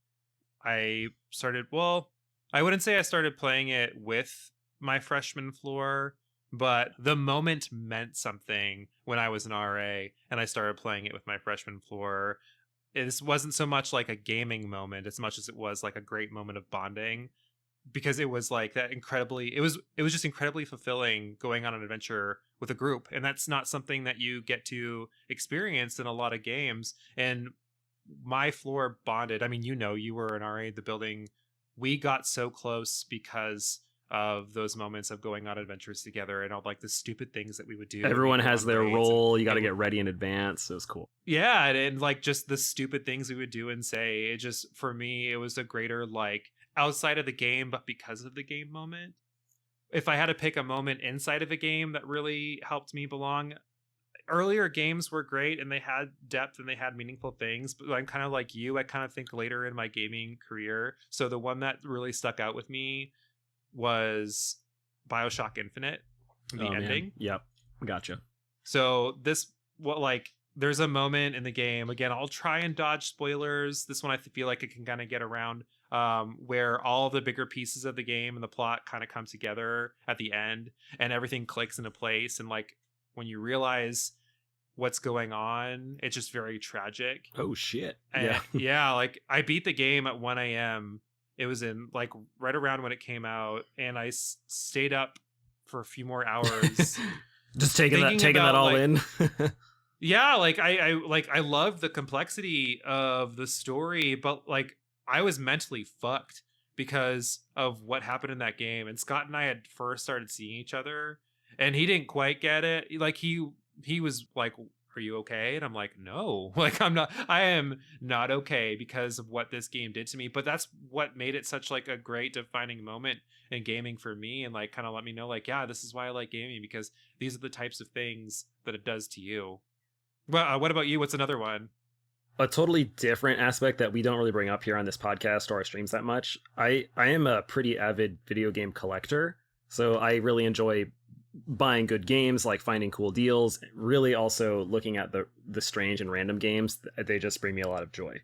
[SPEAKER 2] I wouldn't say I started playing it with my freshman floor, but the moment meant something when I was an RA and I started playing it with my freshman floor. This wasn't so much like a gaming moment as much as it was like a great moment of bonding, because it was like that it was just incredibly fulfilling going on an adventure with a group, and that's not something that you get to experience in a lot of games. And my floor bonded. I mean, you were an RA at the building. We got so close because of those moments of going on adventures together and all like the stupid things that we would do.
[SPEAKER 1] Everyone has their role. You got to get ready in advance. It was cool.
[SPEAKER 2] Yeah, and like just the stupid things we would do and say. It just, for me, it was a greater like outside of the game, but because of the game moment. If I had to pick a moment inside of a game that really helped me belong, earlier games were great and they had depth and they had meaningful things, but I'm kind of like you. I kind of think later in my gaming career. So the one that really stuck out with me was BioShock Infinite, the ending.
[SPEAKER 1] Man. Yep, gotcha.
[SPEAKER 2] So there's a moment in the game, again, I'll try and dodge spoilers. This one I feel like it can kind of get around, where all the bigger pieces of the game and the plot kind of come together at the end and everything clicks into place. And like when you realize what's going on, it's just very tragic.
[SPEAKER 1] Oh shit.
[SPEAKER 2] And yeah, like I beat the game at 1 a.m. It was in like right around when it came out, and I stayed up for a few more hours.
[SPEAKER 1] Just taking that all in.
[SPEAKER 2] Yeah, like I loved the complexity of the story, but like I was mentally fucked because of what happened in that game. And Scott and I had first started seeing each other, and he didn't quite get it. Like he was like, "Are you okay?" And I'm like, "No, like I am not okay because of what this game did to me." But that's what made it such like a great defining moment in gaming for me, and like kind of let me know like, yeah, this is why I like gaming, because these are the types of things that it does to you. Well, what about you? What's another one?
[SPEAKER 1] A totally different aspect that we don't really bring up here on this podcast or our streams that much. I am a pretty avid video game collector, so I really enjoy buying good games, like finding cool deals. Really also looking at the strange and random games. They just bring me a lot of joy.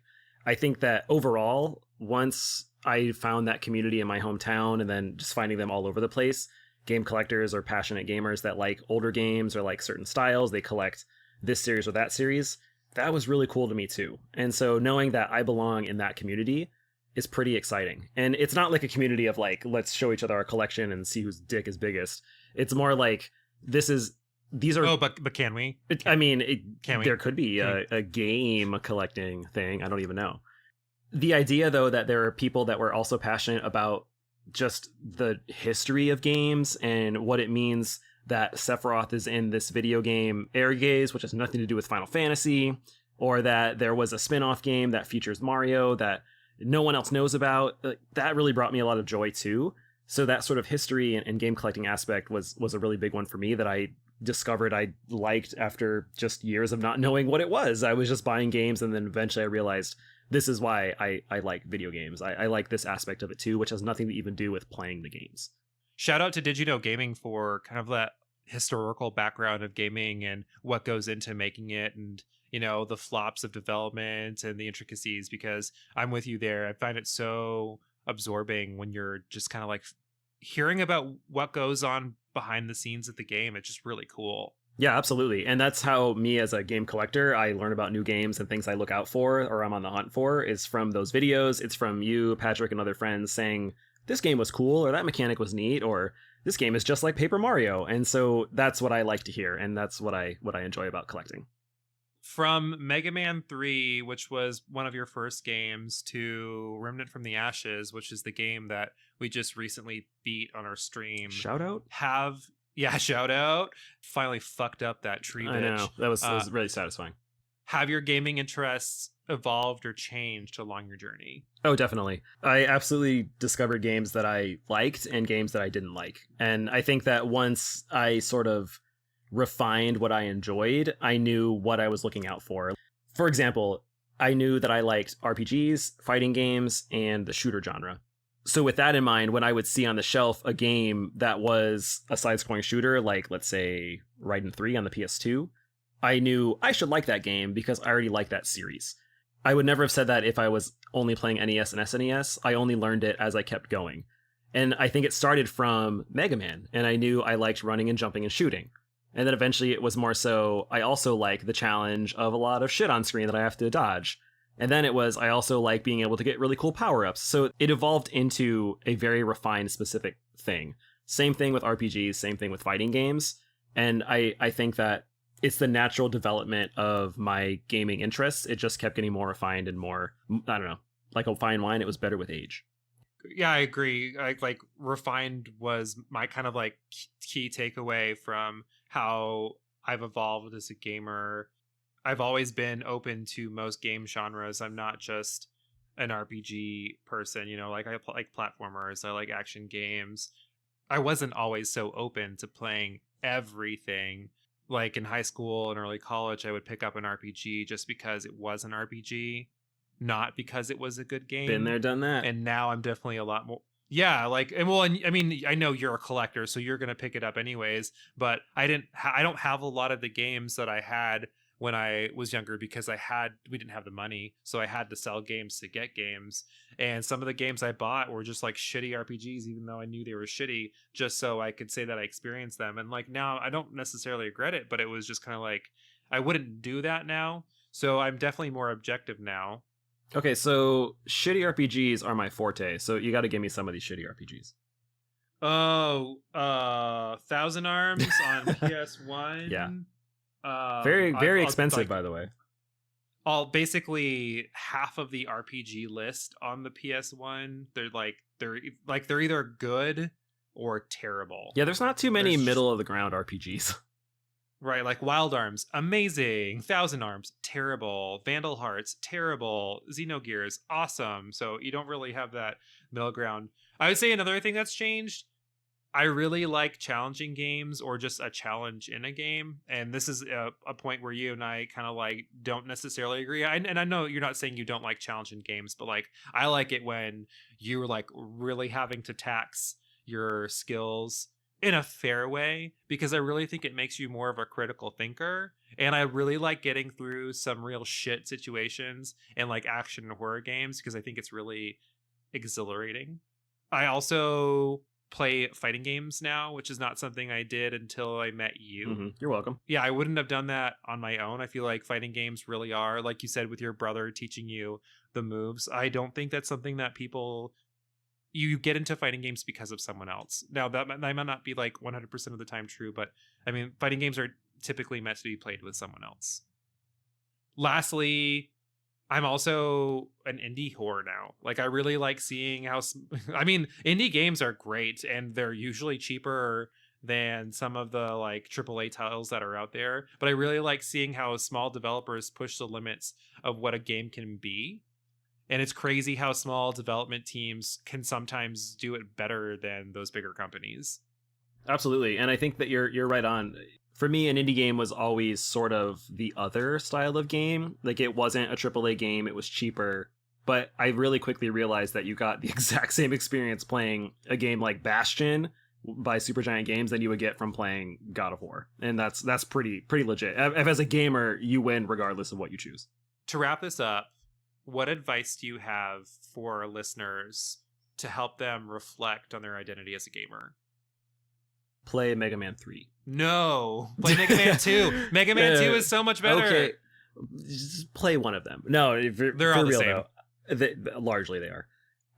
[SPEAKER 1] I think that overall, once I found that community in my hometown and then just finding them all over the place, game collectors or passionate gamers that like older games or like certain styles, they collect this series or that series, that was really cool to me too. And so knowing that I belong in that community is pretty exciting. And it's not like a community of like, let's show each other our collection and see whose dick is biggest. It's more like these are.
[SPEAKER 2] Oh, but can we?
[SPEAKER 1] There could be a game collecting thing. I don't even know. The idea though that there are people that were also passionate about just the history of games and what it means that Sephiroth is in this video game Airgaze, which has nothing to do with Final Fantasy, or that there was a spin-off game that features Mario that no one else knows about. That really brought me a lot of joy too. So that sort of history and game collecting aspect was a really big one for me that I discovered I liked after just years of not knowing what it was. I was just buying games, and then eventually I realized this is why I like video games. I like this aspect of it too, which has nothing to even do with playing the games.
[SPEAKER 2] Shout out to Did You Know Gaming for kind of that historical background of gaming and what goes into making it, and the flops of development and the intricacies, because I'm with you there. I find it so absorbing when you're just kind of like hearing about what goes on behind the scenes of the game. It's just really cool.
[SPEAKER 1] Yeah, absolutely. And that's how me as a game collector, I learn about new games and things I look out for or I'm on the hunt for is from those videos. It's from you, Patrick, and other friends saying this game was cool, or that mechanic was neat, or this game is just like Paper Mario. And so that's what I like to hear, and that's what I enjoy about collecting.
[SPEAKER 2] From Mega Man 3, which was one of your first games, to Remnant from the Ashes, which is the game that we just recently beat on our stream.
[SPEAKER 1] Shout out.
[SPEAKER 2] Yeah, shout out. Finally fucked up that tree bitch.
[SPEAKER 1] I know. That was really satisfying.
[SPEAKER 2] Have your gaming interests evolved or changed along your journey?
[SPEAKER 1] Oh, definitely. I absolutely discovered games that I liked and games that I didn't like. And I think that once I sort of refined what I enjoyed, I knew what I was looking out for. For example, I knew that I liked RPGs, fighting games, and the shooter genre. So with that in mind, when I would see on the shelf a game that was a side-scrolling shooter, like let's say Raiden 3 on the PS2, I knew I should like that game because I already like that series. I would never have said that if I was only playing NES and SNES. I only learned it as I kept going. And I think it started from Mega Man, and I knew I liked running and jumping and shooting. And then eventually it was more so, I also like the challenge of a lot of shit on screen that I have to dodge. And then it was, I also like being able to get really cool power-ups. So it evolved into a very refined, specific thing. Same thing with RPGs, same thing with fighting games. And I think that it's the natural development of my gaming interests. It just kept getting more refined and more, I don't know, like a fine wine, it was better with age.
[SPEAKER 2] Yeah, I agree. Like refined was my kind of like key takeaway from how I've evolved as a gamer. I've always been open to most game genres. I'm not just an RPG person, you know, like I like platformers, I like action games. I wasn't always so open to playing everything. Like in high school and early college, I would pick up an RPG just because it was an RPG, not because it was a good game.
[SPEAKER 1] Been there, done that.
[SPEAKER 2] And now I'm definitely a lot more. Yeah, like, and well, and I mean, I know you're a collector, so you're gonna pick it up anyways. But I don't have a lot of the games that I had when I was younger because we didn't have the money, so I had to sell games to get games. And some of the games I bought were just like shitty RPGs, even though I knew they were shitty, just so I could say that I experienced them. And like now, I don't necessarily regret it, but it was just kind of like I wouldn't do that now. So I'm definitely more objective now.
[SPEAKER 1] Okay, so shitty RPGs are my forte, so you got to give me some of these shitty RPGs.
[SPEAKER 2] Oh, Thousand Arms on PS1.
[SPEAKER 1] Yeah. Very
[SPEAKER 2] I'll
[SPEAKER 1] expensive,
[SPEAKER 2] like,
[SPEAKER 1] by the way.
[SPEAKER 2] all basically half of the RPG list on the PS1. They're either good or terrible.
[SPEAKER 1] Yeah, there's not too many
[SPEAKER 2] There's
[SPEAKER 1] middle of the ground RPGs.
[SPEAKER 2] Right, like Wild Arms, amazing. Thousand Arms, terrible. Vandal Hearts, terrible. Xenogears, awesome. So you don't really have that middle ground. I would say another thing that's changed, I really like challenging games or just a challenge in a game. And this is a point where you and I kind of like don't necessarily agree. And I know you're not saying you don't like challenging games, but like I like it when you're like really having to tax your skills in a fair way, because I really think it makes you more of a critical thinker. And I really like getting through some real shit situations in like action and horror games because I think it's really exhilarating. I also play fighting games now, which is not something I did until I met you.
[SPEAKER 1] Mm-hmm. You're welcome.
[SPEAKER 2] Yeah, I wouldn't have done that on my own. I feel like fighting games really are, like you said, with your brother teaching you the moves. I don't think that's something that you get into fighting games because of someone else. Now that might not be like 100% of the time true, but I mean, fighting games are typically meant to be played with someone else. Lastly, I'm also an indie whore now. Like I really like seeing how, I mean, indie games are great and they're usually cheaper than some of the like AAA titles that are out there. But I really like seeing how small developers push the limits of what a game can be. And it's crazy how small development teams can sometimes do it better than those bigger companies.
[SPEAKER 1] Absolutely. And I think that you're right on. For me, an indie game was always sort of the other style of game. Like it wasn't a AAA game, it was cheaper. But I really quickly realized that you got the exact same experience playing a game like Bastion by Supergiant Games than you would get from playing God of War. And that's pretty legit. If as a gamer, you win regardless of what you choose.
[SPEAKER 2] To wrap this up, what advice do you have for listeners to help them reflect on their identity as a gamer?
[SPEAKER 1] Play Mega Man 3.
[SPEAKER 2] No, play Mega Man 2. Mega Man 2 is so much better.
[SPEAKER 1] Okay, just play one of them. No,
[SPEAKER 2] they're all the same.
[SPEAKER 1] Though, largely they are.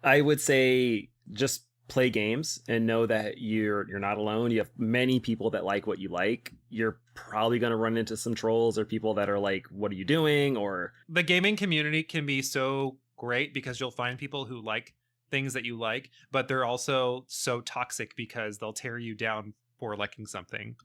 [SPEAKER 1] I would say just play games and know that you're not alone. You have many people that like what you like. You're probably going to run into some trolls or people that are like, what are you doing? Or
[SPEAKER 2] the gaming community can be so great because you'll find people who like things that you like, but they're also so toxic because they'll tear you down for liking something.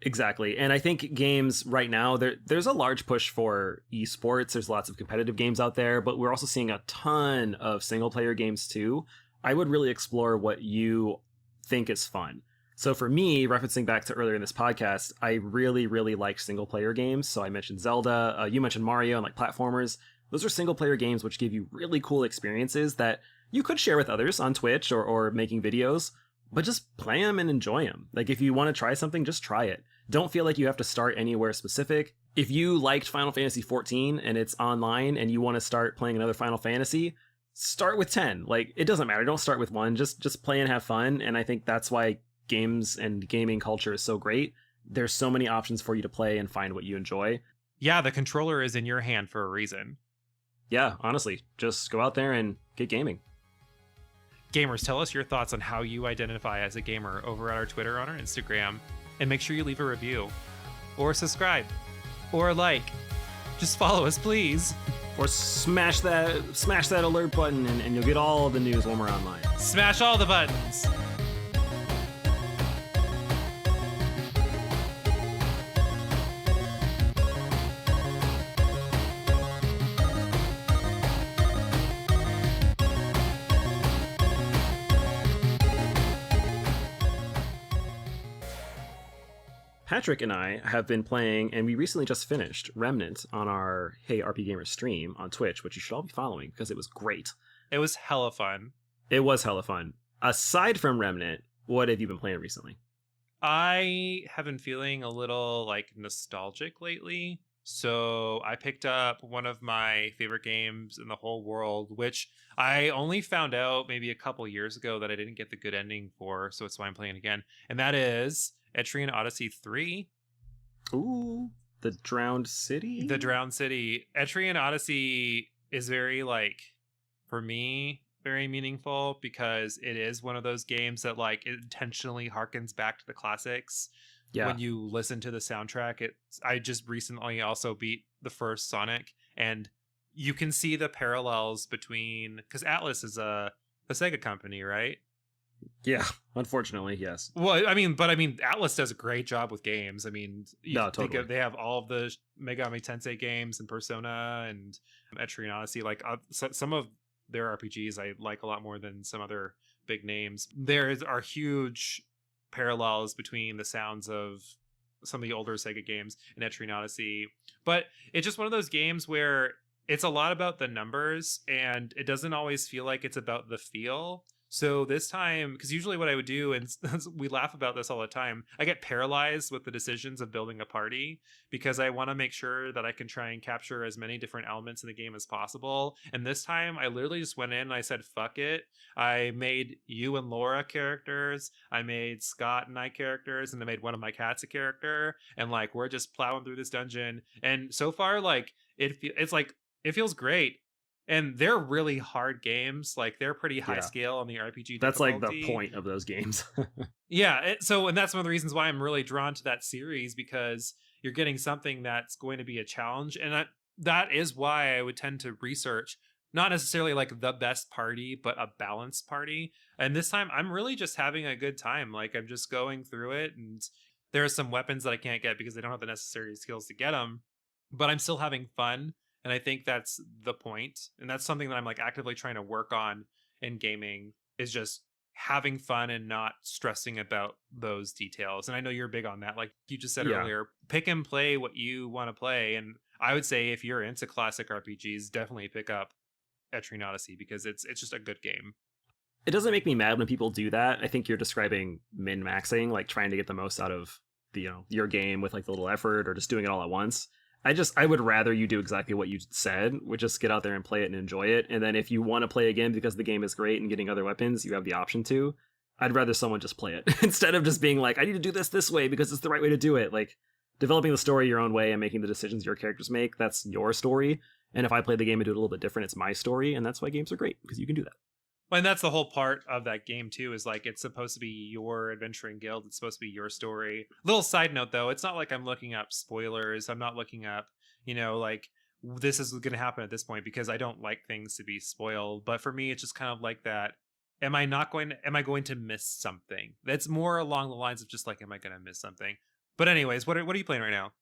[SPEAKER 1] Exactly. And I think games right now, there's a large push for esports. There's lots of competitive games out there, but we're also seeing a ton of single player games too. I would really explore what you think is fun. So for me, referencing back to earlier in this podcast, I really, really like single player games. So I mentioned Zelda, you mentioned Mario and like platformers. Those are single player games which give you really cool experiences that you could share with others on Twitch or making videos, but just play them and enjoy them. Like if you want to try something, just try it. Don't feel like you have to start anywhere specific. If you liked Final Fantasy 14 and it's online and you want to start playing another Final Fantasy, start with 10. Like it doesn't matter. Don't start with 1. Just play and have fun. And I think that's why games and gaming culture is so great. There's so many options for you to play and find what you enjoy.
[SPEAKER 2] Yeah, the controller is in your hand for a reason.
[SPEAKER 1] Yeah, honestly, just go out there and get gaming.
[SPEAKER 2] Gamers, tell us your thoughts on how you identify as a gamer over at our Twitter, on our Instagram, and make sure you leave a review or subscribe or like. Just follow us, please.
[SPEAKER 1] Or smash that alert button and you'll get all of the news when we're online.
[SPEAKER 2] Smash all the buttons.
[SPEAKER 1] Patrick and I have been playing, and we recently just finished Remnant on our Hey RPGaymer stream on Twitch, which you should all be following because it was great.
[SPEAKER 2] It was hella fun.
[SPEAKER 1] It was hella fun. Aside from Remnant, what have you been playing recently?
[SPEAKER 2] I have been feeling a little like nostalgic lately. So I picked up one of my favorite games in the whole world, which I only found out maybe a couple years ago that I didn't get the good ending for. So it's why I'm playing again. And that is Etrian Odyssey 3.
[SPEAKER 1] Ooh, the Drowned City?
[SPEAKER 2] The Drowned City. Etrian Odyssey is very, like, for me, very meaningful because it is one of those games that, like, it intentionally harkens back to the classics.
[SPEAKER 1] Yeah.
[SPEAKER 2] When you listen to the soundtrack, I just recently also beat the first Sonic, and you can see the parallels between, because Atlas is a Sega company, right?
[SPEAKER 1] Yeah, unfortunately, yes.
[SPEAKER 2] Well, I mean, Atlas does a great job with games. I mean,
[SPEAKER 1] no, totally.
[SPEAKER 2] They have all of the Megami Tensei games and Persona and Etrian Odyssey. Like some of their RPGs, I like a lot more than some other big names. There are huge parallels between the sounds of some of the older Sega games and Etrian Odyssey, but it's just one of those games where it's a lot about the numbers, and it doesn't always feel like it's about the feel. So this time, because usually what I would do, and we laugh about this all the time, I get paralyzed with the decisions of building a party because I want to make sure that I can try and capture as many different elements in the game as possible. And this time, I literally just went in and I said, fuck it. I made you and Laura characters. I made Scott and I characters, and I made one of my cats a character. And like, we're just plowing through this dungeon. And so far, like, it feels great. And they're really hard games. Like, they're pretty high scale on the RPG
[SPEAKER 1] That's
[SPEAKER 2] difficulty.
[SPEAKER 1] like the point of those games.
[SPEAKER 2] Yeah. And that's one of the reasons why I'm really drawn to that series, because you're getting something that's going to be a challenge. And that is why I would tend to research, not necessarily like the best party, but a balanced party. And this time I'm really just having a good time. Like, I'm just going through it, and there are some weapons that I can't get because I don't have the necessary skills to get them, but I'm still having fun. And I think that's the point. And that's something that I'm like actively trying to work on in gaming, is just having fun and not stressing about those details. And I know you're big on that. Like you just said earlier, pick and play what you want to play. And I would say if you're into classic RPGs, definitely pick up Etrian Odyssey, because it's just a good game.
[SPEAKER 1] It doesn't make me mad when people do that. I think you're describing min-maxing, like trying to get the most out of your game with like the little effort, or just doing it all at once. I would rather you do exactly what you said, which just get out there and play it and enjoy it. And then if you want to play again because the game is great and getting other weapons, you have the option to. I'd rather someone just play it instead of just being like, I need to do this way because it's the right way to do it. Like, developing the story your own way and making the decisions your characters make, that's your story. And if I play the game and do it a little bit different, it's my story. And that's why games are great, because you can do that.
[SPEAKER 2] Well, and that's the whole part of that game too, is like, it's supposed to be your adventuring guild. It's supposed to be your story. Little side note though, it's not like I'm looking up spoilers. I'm not looking up, like, this is going to happen at this point, because I don't like things to be spoiled. But for me, it's just kind of like that am I going to miss something? That's more along the lines of just like, am I going to miss something? But anyways, what are you playing right now?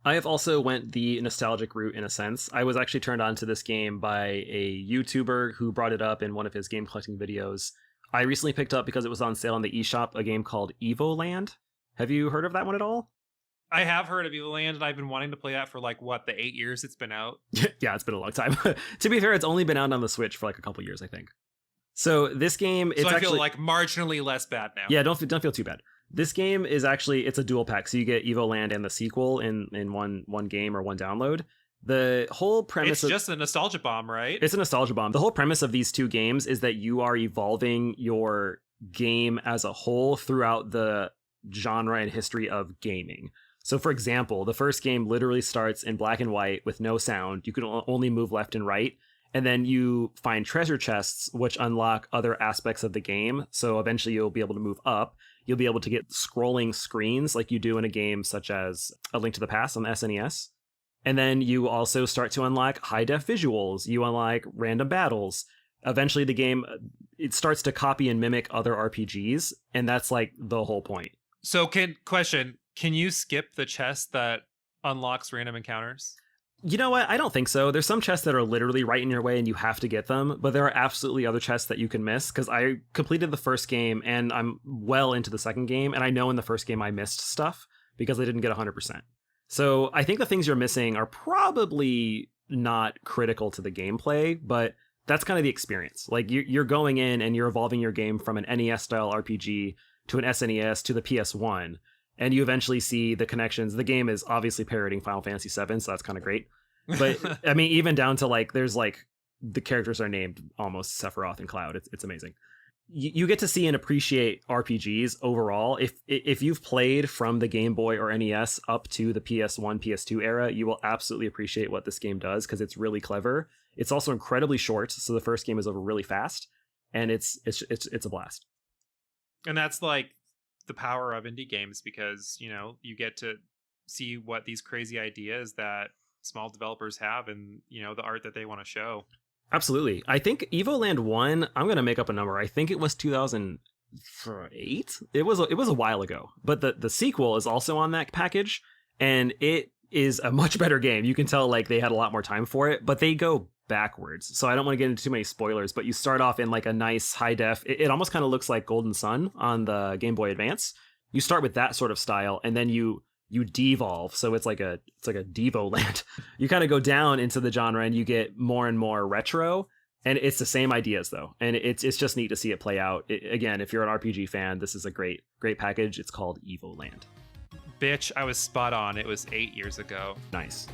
[SPEAKER 1] I have also went the nostalgic route in a sense. I was actually turned on to this game by a YouTuber who brought it up in one of his game collecting videos. I recently picked up, because it was on sale on the eShop, a game called Evoland. Have you heard of that one at all?
[SPEAKER 2] I have heard of Evil Land, and I've been wanting to play that for like the 8 years it's been out.
[SPEAKER 1] Yeah, it's been a long time. To be fair, it's only been out on the Switch for like a couple years, I think. So this game,
[SPEAKER 2] So I
[SPEAKER 1] actually
[SPEAKER 2] feel like marginally less bad now.
[SPEAKER 1] Yeah, don't feel too bad. This game is actually, it's a dual pack, so you get Evoland and the sequel in one game or one download. The whole premise
[SPEAKER 2] it's just a nostalgia bomb, right?
[SPEAKER 1] It's a nostalgia bomb. The whole premise of these two games is that you are evolving your game as a whole throughout the genre and history of gaming. So for example, the first game literally starts in black and white with no sound. You can only move left and right. And then you find treasure chests, which unlock other aspects of the game. So eventually you'll be able to move up. You'll be able to get scrolling screens like you do in a game such as A Link to the Past on the SNES. And then you also start to unlock high-def visuals. You unlock random battles. Eventually the game, it starts to copy and mimic other RPGs. And that's like the whole point.
[SPEAKER 2] So can you skip the chest that unlocks random encounters?
[SPEAKER 1] You know what? I don't think so. There's some chests that are literally right in your way and you have to get them, but there are absolutely other chests that you can miss, because I completed the first game and I'm well into the second game, and I know in the first game I missed stuff because I didn't get 100%. So I think the things you're missing are probably not critical to the gameplay, but that's kind of the experience. Like you're going in and you're evolving your game from an NES style RPG to an SNES to the PS1. And you eventually see the connections. The game is obviously parodying Final Fantasy VII, so that's kind of great. But I mean, even down to like, there's like the characters are named almost Sephiroth and Cloud. It's amazing. You get to see and appreciate RPGs overall. If you've played from the Game Boy or NES up to the PS1, PS2 era, you will absolutely appreciate what this game does, because it's really clever. It's also incredibly short, so the first game is over really fast, and it's a blast.
[SPEAKER 2] And that's like the power of indie games, because you get to see what these crazy ideas that small developers have, and the art that they want to show.
[SPEAKER 1] Absolutely. I think Evoland 1, I'm going to make up a number, I think it was 2008. It was a while ago, but the sequel is also on that package, and it is a much better game. You can tell like they had a lot more time for it, but they go backwards, so I don't want to get into too many spoilers, but you start off in like a nice high def, it almost kind of looks like Golden Sun on the Game Boy Advance. You start with that sort of style, and then you devolve, so it's like a Devo land. You kind of go down into the genre and you get more and more retro, and it's the same ideas though, and it's just neat to see it play out. Again, if you're an RPG fan, this is a great package. It's called Evoland.
[SPEAKER 2] Bitch, I was spot on. It was 8 years ago.
[SPEAKER 1] Nice.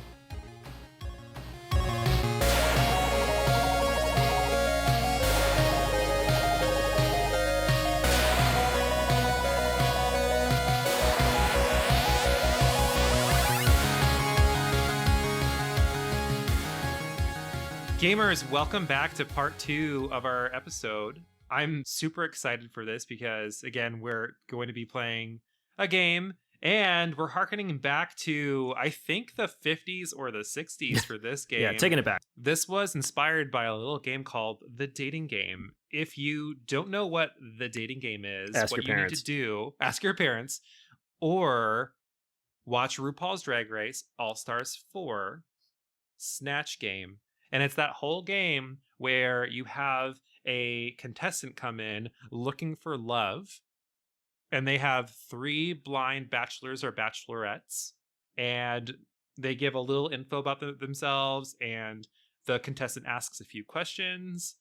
[SPEAKER 2] Gamers, welcome back to part 2 of our episode. I'm super excited for this because, again, we're going to be playing a game, and we're harkening back to, I think, the 50s or the 60s for this game.
[SPEAKER 1] Yeah, taking it back.
[SPEAKER 2] This was inspired by a little game called The Dating Game. If you don't know what The Dating Game is,
[SPEAKER 1] ask
[SPEAKER 2] what
[SPEAKER 1] your
[SPEAKER 2] you
[SPEAKER 1] parents.
[SPEAKER 2] need to do, ask your parents, or watch RuPaul's Drag Race All-Stars 4 Snatch Game. And it's that whole game where you have a contestant come in looking for love, and they have 3 blind bachelors or bachelorettes, and they give a little info about themselves, and the contestant asks a few questions,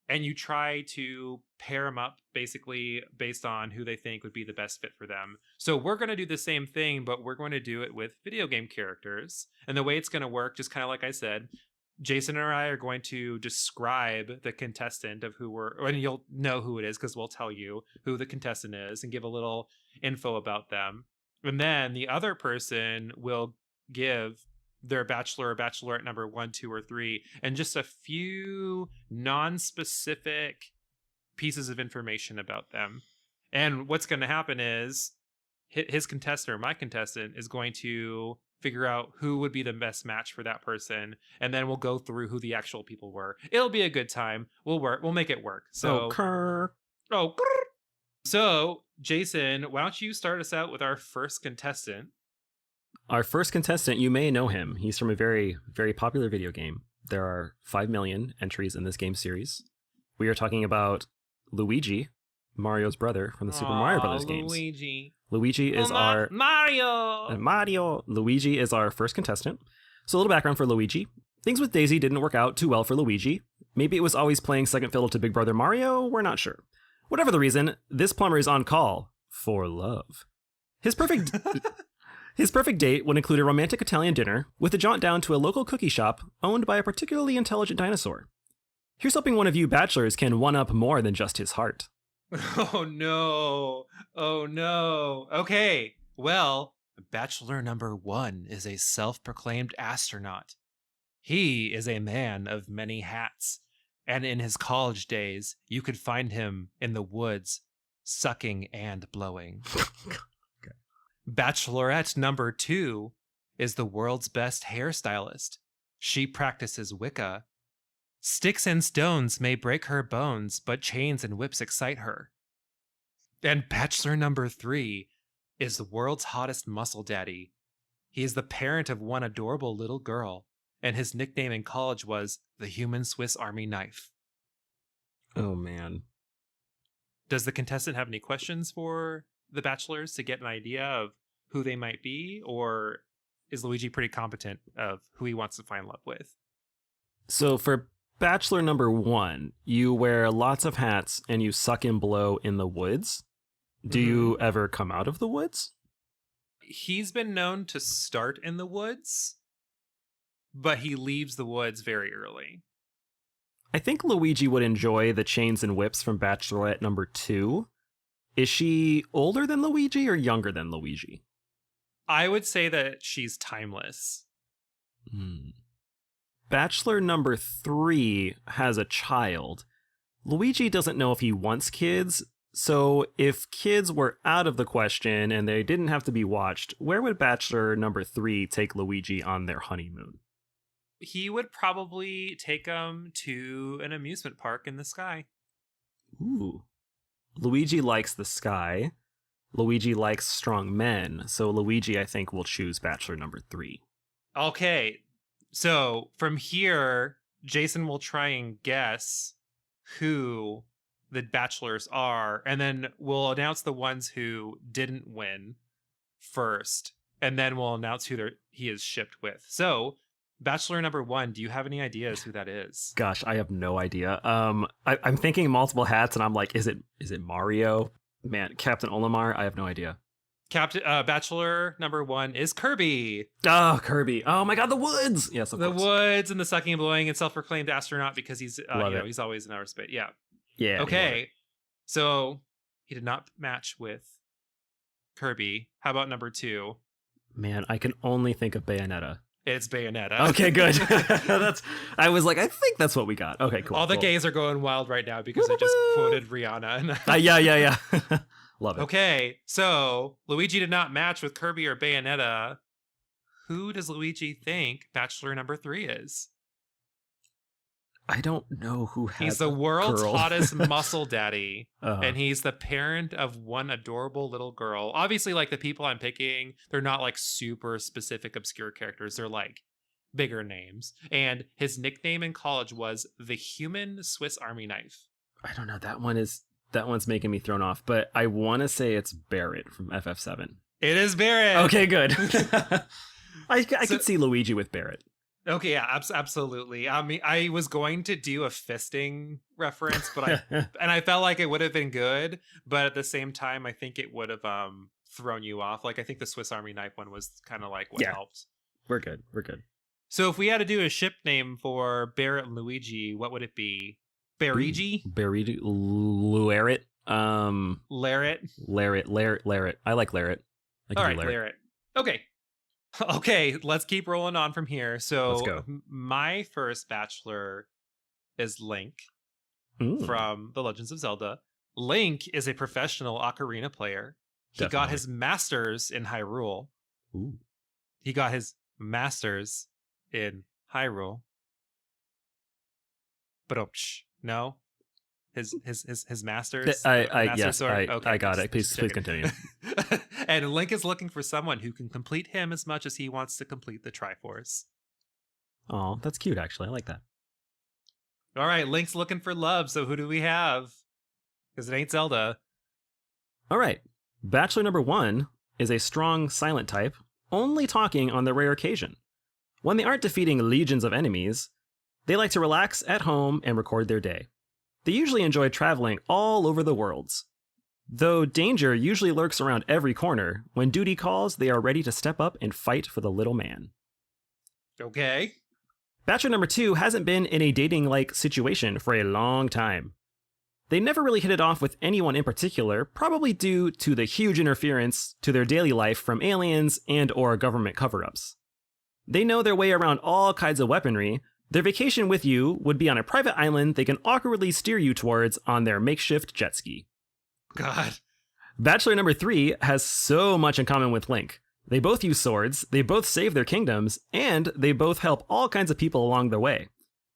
[SPEAKER 2] and you try to pair them up basically based on who they think would be the best fit for them. So we're going to do the same thing, but we're going to do it with video game characters. And the way it's going to work, just kind of like I said, Jason and I are going to describe the contestant of who and you'll know who it is because we'll tell you who the contestant is and give a little info about them. And then the other person will give their bachelor or bachelorette number 1, 2, or 3, and just a few non-specific pieces of information about them. And what's going to happen is his contestant or my contestant is going to figure out who would be the best match for that person, and then we'll go through who the actual people were. It'll be a good time. We'll make it work. So oh, so Jason, why don't you start us out with our first contestant?
[SPEAKER 1] Our first contestant, you may know him. He's from a very, very popular video game. There are 5 million entries in this game series. We are talking about Luigi, Mario's brother from the Super Mario Brothers games. Luigi is our Mario. Luigi is our first contestant. So a little background for Luigi. Things with Daisy didn't work out too well for Luigi. Maybe it was always playing second fiddle to Big Brother Mario, we're not sure. Whatever the reason, this plumber is on call for love. His perfect date would include a romantic Italian dinner with a jaunt down to a local cookie shop owned by a particularly intelligent dinosaur. Here's hoping one of you bachelors can one-up more than just his heart.
[SPEAKER 2] Oh no. Okay, well, bachelor number 1 is a self-proclaimed astronaut. He is a man of many hats, and in his college days, you could find him in the woods, sucking and blowing.
[SPEAKER 1] Okay.
[SPEAKER 2] Bachelorette number 2 is the world's best hairstylist. She practices Wicca. Sticks and stones may break her bones, but chains and whips excite her. And bachelor number 3 is the world's hottest muscle daddy. He is the parent of one adorable little girl, and his nickname in college was the Human Swiss Army Knife.
[SPEAKER 1] Oh, man.
[SPEAKER 2] Does the contestant have any questions for the bachelors to get an idea of who they might be, or is Luigi pretty competent of who he wants to find love with?
[SPEAKER 1] So for bachelor number 1, you wear lots of hats and you suck and blow in the woods. Do you ever come out of the woods?
[SPEAKER 2] He's been known to start in the woods, but he leaves the woods very early.
[SPEAKER 1] I think Luigi would enjoy the chains and whips from Bachelorette number 2. Is she older than Luigi or younger than Luigi?
[SPEAKER 2] I would say that she's timeless.
[SPEAKER 1] Bachelor number 3 has a child. Luigi doesn't know if he wants kids, so if kids were out of the question and they didn't have to be watched, where would Bachelor number 3 take Luigi on their honeymoon?
[SPEAKER 2] He would probably take him to an amusement park in the sky.
[SPEAKER 1] Ooh. Luigi likes the sky. Luigi likes strong men, so Luigi, I think, will choose Bachelor number 3.
[SPEAKER 2] Okay, so from here, Jason will try and guess who the bachelors are, and then we'll announce the ones who didn't win first, and then we'll announce who he is shipped with. So, bachelor number 1, do you have any ideas who that is?
[SPEAKER 1] Gosh, I have no idea. I'm thinking multiple hats, and I'm like, is it Mario? Man, Captain Olimar? I have no idea.
[SPEAKER 2] Bachelor number 1 is Kirby.
[SPEAKER 1] Oh, Kirby. Oh my god, the woods! Yes, of course.
[SPEAKER 2] The woods and the sucking and blowing and self-proclaimed astronaut because he's he's always in outer space. Yeah.
[SPEAKER 1] Yeah.
[SPEAKER 2] Okay. So he did not match with Kirby. How about number 2?
[SPEAKER 1] Man, I can only think of Bayonetta.
[SPEAKER 2] It's Bayonetta.
[SPEAKER 1] Okay, good. I was like, I think that's what we got. Okay, cool.
[SPEAKER 2] All the gays are going wild right now because I just quoted Rihanna.
[SPEAKER 1] Yeah. Love it.
[SPEAKER 2] Okay, so Luigi did not match with Kirby or Bayonetta. Who does Luigi think Bachelor number 3 is?
[SPEAKER 1] I don't know who has.
[SPEAKER 2] He's the world's hottest muscle daddy, and he's the parent of one adorable little girl. Obviously, like the people I'm picking, they're not like super specific, obscure characters. They're like bigger names. And his nickname in college was the Human Swiss Army Knife.
[SPEAKER 1] I don't know. That one's making me thrown off, but I want to say it's Barrett from FF7.
[SPEAKER 2] It is Barrett.
[SPEAKER 1] Okay, good. I could see Luigi with Barrett.
[SPEAKER 2] Okay, yeah, absolutely. I mean, I was going to do a fisting reference, but I felt like it would have been good, but at the same time, I think it would have thrown you off. Like, I think the Swiss Army Knife one was kind of like what helped.
[SPEAKER 1] We're good.
[SPEAKER 2] So if we had to do a ship name for Barrett and Luigi, what would it be? Barigi?
[SPEAKER 1] Barigi? Larrett? Larrett. I like Larrett.
[SPEAKER 2] All right, Larrett. Okay, let's keep rolling on from here. So
[SPEAKER 1] let's go.
[SPEAKER 2] My first bachelor is Link from The Legends of Zelda. Link is a professional ocarina player. He got his master's in Hyrule.
[SPEAKER 1] Ooh.
[SPEAKER 2] He got his master's in Hyrule. But no, his master's.
[SPEAKER 1] Yes,
[SPEAKER 2] sword?
[SPEAKER 1] I got it. Please continue.
[SPEAKER 2] And Link is looking for someone who can complete him as much as he wants to complete the Triforce.
[SPEAKER 1] Oh, that's cute. Actually, I like that.
[SPEAKER 2] All right, Link's looking for love. So who do we have? Because it ain't Zelda.
[SPEAKER 1] All right, Bachelor number 1 is a strong silent type, only talking on the rare occasion. When they aren't defeating legions of enemies, they like to relax at home and record their day. They usually enjoy traveling all over the worlds. Though danger usually lurks around every corner, when duty calls, they are ready to step up and fight for the little man.
[SPEAKER 2] Okay.
[SPEAKER 1] Bachelor number 2 hasn't been in a dating-like situation for a long time. They never really hit it off with anyone in particular, probably due to the huge interference to their daily life from aliens and or government cover-ups. They know their way around all kinds of weaponry. Their vacation with you would be on a private island they can awkwardly steer you towards on their makeshift jet ski.
[SPEAKER 2] God.
[SPEAKER 1] Bachelor number 3 has so much in common with Link. They both use swords, they both save their kingdoms, and they both help all kinds of people along their way.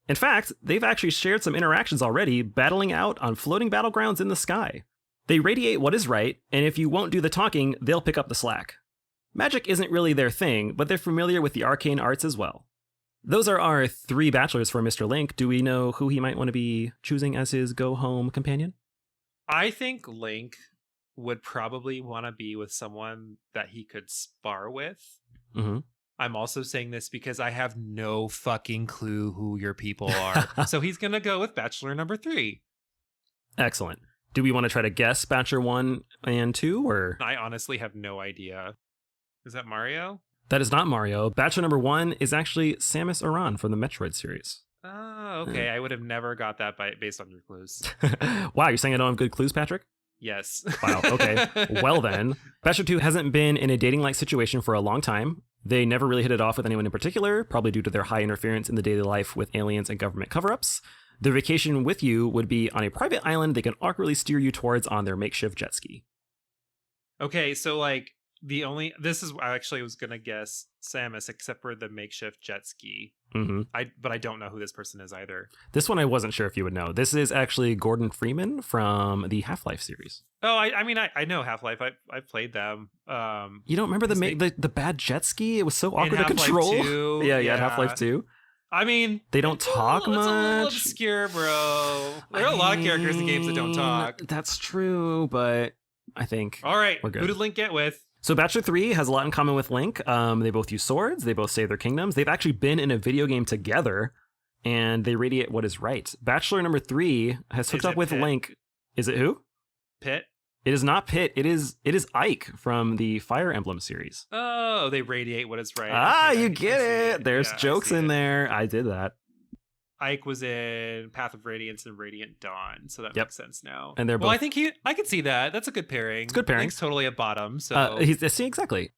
[SPEAKER 1] In fact, they've actually shared some interactions already, battling out on floating battlegrounds in the sky. They radiate what is right, and if you won't do the talking, they'll pick up the slack. Magic isn't really their thing, but they're familiar with the arcane arts as well. Those are our 3 bachelors for Mr. Link. Do we know who he might want to be choosing as his go-home companion?
[SPEAKER 2] I think Link would probably want to be with someone that he could spar with.
[SPEAKER 1] Mm-hmm.
[SPEAKER 2] I'm also saying this because I have no fucking clue who your people are. So he's going to go with Bachelor number 3.
[SPEAKER 1] Excellent. Do we want to try to guess Bachelor 1 and 2, or?
[SPEAKER 2] I honestly have no idea. Is that Mario?
[SPEAKER 1] That is not Mario. Bachelor number 1 is actually Samus Aran from the Metroid series.
[SPEAKER 2] Oh, okay. I would have never got that based on your clues.
[SPEAKER 1] Wow, you're saying I don't have good clues, Patrick?
[SPEAKER 2] Yes.
[SPEAKER 1] Wow, okay. Well then, Bachelor 2 hasn't been in a dating-like situation for a long time. They never really hit it off with anyone in particular, probably due to their high interference in the daily life with aliens and government cover-ups. Their vacation with you would be on a private island they can awkwardly steer you towards on their makeshift jet ski.
[SPEAKER 2] Okay, so like this is I actually was gonna guess Samus, except for the makeshift jet ski.
[SPEAKER 1] Mm-hmm.
[SPEAKER 2] But I don't know who this person is either.
[SPEAKER 1] This one I wasn't sure if you would know. This is actually Gordon Freeman from the Half-Life series.
[SPEAKER 2] Oh, I mean I know Half-Life. I've played them.
[SPEAKER 1] You don't remember the bad jet ski? It was so awkward to
[SPEAKER 2] Half-Life
[SPEAKER 1] control.
[SPEAKER 2] 2,
[SPEAKER 1] yeah, Half-Life 2.
[SPEAKER 2] I mean,
[SPEAKER 1] they don't talk much.
[SPEAKER 2] It's a little obscure, bro. There are a lot of characters in games that don't talk.
[SPEAKER 1] That's true, but I think
[SPEAKER 2] all right,
[SPEAKER 1] we're good.
[SPEAKER 2] Who did Link get with?
[SPEAKER 1] So Bachelor 3 has a lot in common with Link. They both use swords. They both save their kingdoms. They've actually been in a video game together, and they radiate what is right. Bachelor number 3 has hooked up with
[SPEAKER 2] Pit?
[SPEAKER 1] Link. Is it who?
[SPEAKER 2] Pit?
[SPEAKER 1] It is not Pit. It is Ike from the Fire Emblem series.
[SPEAKER 2] Oh, they radiate what is right.
[SPEAKER 1] Ah,
[SPEAKER 2] okay,
[SPEAKER 1] you get it. There's jokes in there. I did that.
[SPEAKER 2] Ike was in Path of Radiance and Radiant Dawn, so that makes sense now.
[SPEAKER 1] And they're both.
[SPEAKER 2] Well, I think I could see that. That's a good pairing.
[SPEAKER 1] It's a good pairing.
[SPEAKER 2] Link's totally a bottom. So
[SPEAKER 1] see exactly.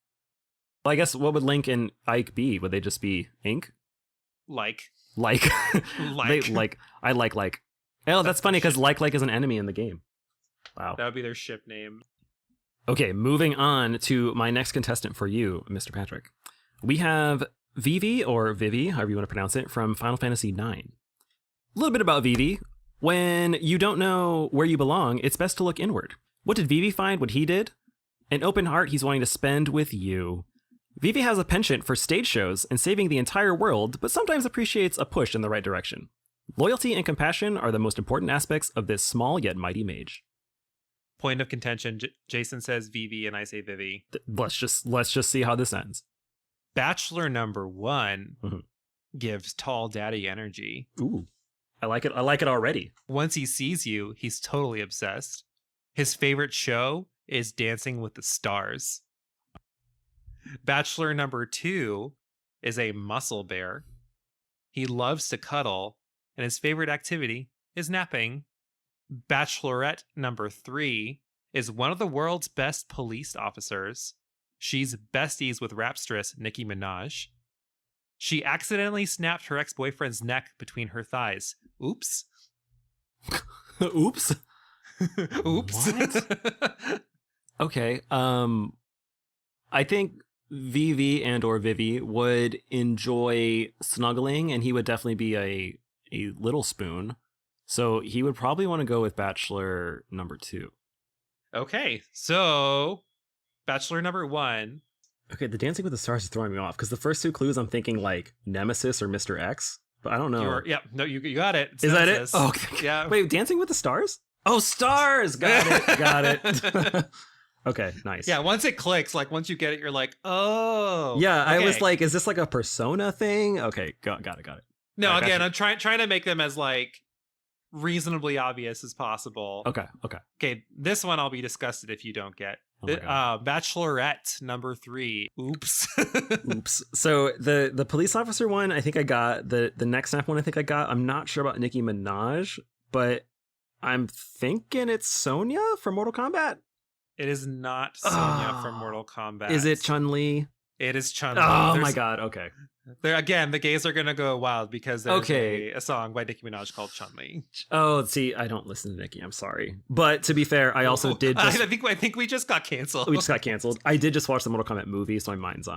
[SPEAKER 1] Well, I guess what would Link and Ike be? Would they just be Ink?
[SPEAKER 2] Like.
[SPEAKER 1] I like. Oh, that's funny because like is an enemy in the game. Wow.
[SPEAKER 2] That would be their ship name.
[SPEAKER 1] Okay, moving on to my next contestant for you, Mr. Patrick. We have Vivi, or Vivi, however you want to pronounce it, from Final Fantasy IX. A little bit about Vivi. When you don't know where you belong, it's best to look inward. What did Vivi find what he did? An open heart he's wanting to spend with you. Vivi has a penchant for stage shows and saving the entire world, but sometimes appreciates a push in the right direction. Loyalty and compassion are the most important aspects of this small yet mighty mage.
[SPEAKER 2] Point of contention, Jason says Vivi and I say Vivi.
[SPEAKER 1] Let's just see how this ends.
[SPEAKER 2] Bachelor number 1 gives tall daddy energy.
[SPEAKER 1] Ooh, I like it already.
[SPEAKER 2] Once he sees you, he's totally obsessed. His favorite show is Dancing with the Stars. Bachelor number 2 is a muscle bear. He loves to cuddle, and his favorite activity is napping. Bachelorette number 3 is one of the world's best police officers. She's besties with rapstress Nicki Minaj. She accidentally snapped her ex-boyfriend's neck between her thighs. Oops.
[SPEAKER 1] Oops.
[SPEAKER 2] Oops.
[SPEAKER 1] What? Okay. I think Vivi and or Vivi would enjoy snuggling, and he would definitely be a little spoon. So he would probably want to go with bachelor number 2.
[SPEAKER 2] Okay, so bachelor number 1.
[SPEAKER 1] Okay, the Dancing with the Stars is throwing me off because the first 2 clues I'm thinking like Nemesis or Mr. X, but I don't know.
[SPEAKER 2] You got it. It's
[SPEAKER 1] is
[SPEAKER 2] Nemesis.
[SPEAKER 1] that it? Oh, okay.
[SPEAKER 2] Yeah.
[SPEAKER 1] Wait, Dancing with the Stars? Oh, stars! Got it. Got it. Okay, nice.
[SPEAKER 2] Yeah, once it clicks, like once you get it, you're like, oh.
[SPEAKER 1] Yeah,
[SPEAKER 2] okay.
[SPEAKER 1] I was like, is this like a Persona thing? Okay, got it.
[SPEAKER 2] No,
[SPEAKER 1] right,
[SPEAKER 2] again, I'm trying to make them as like reasonably obvious as possible. Okay, this one I'll be disgusted if you don't get. Bachelorette number 3. Oops.
[SPEAKER 1] Oops. So the police officer one, I think I got. The next snap one, I think I got. I'm not sure about Nicki Minaj, but I'm thinking it's Sonya from Mortal Kombat.
[SPEAKER 2] It is not Sonya from Mortal Kombat.
[SPEAKER 1] Is it Chun-Li?
[SPEAKER 2] It is Chun-Li.
[SPEAKER 1] Oh my god, okay.
[SPEAKER 2] Again, the gays are going to go wild because there's a song by Nicki Minaj called Chun-Li.
[SPEAKER 1] Oh, see, I don't listen to Nicki. I'm sorry. But to be fair, I also did just...
[SPEAKER 2] I think we just got canceled.
[SPEAKER 1] We just got canceled. I did just watch the Mortal Kombat movie, so my mind's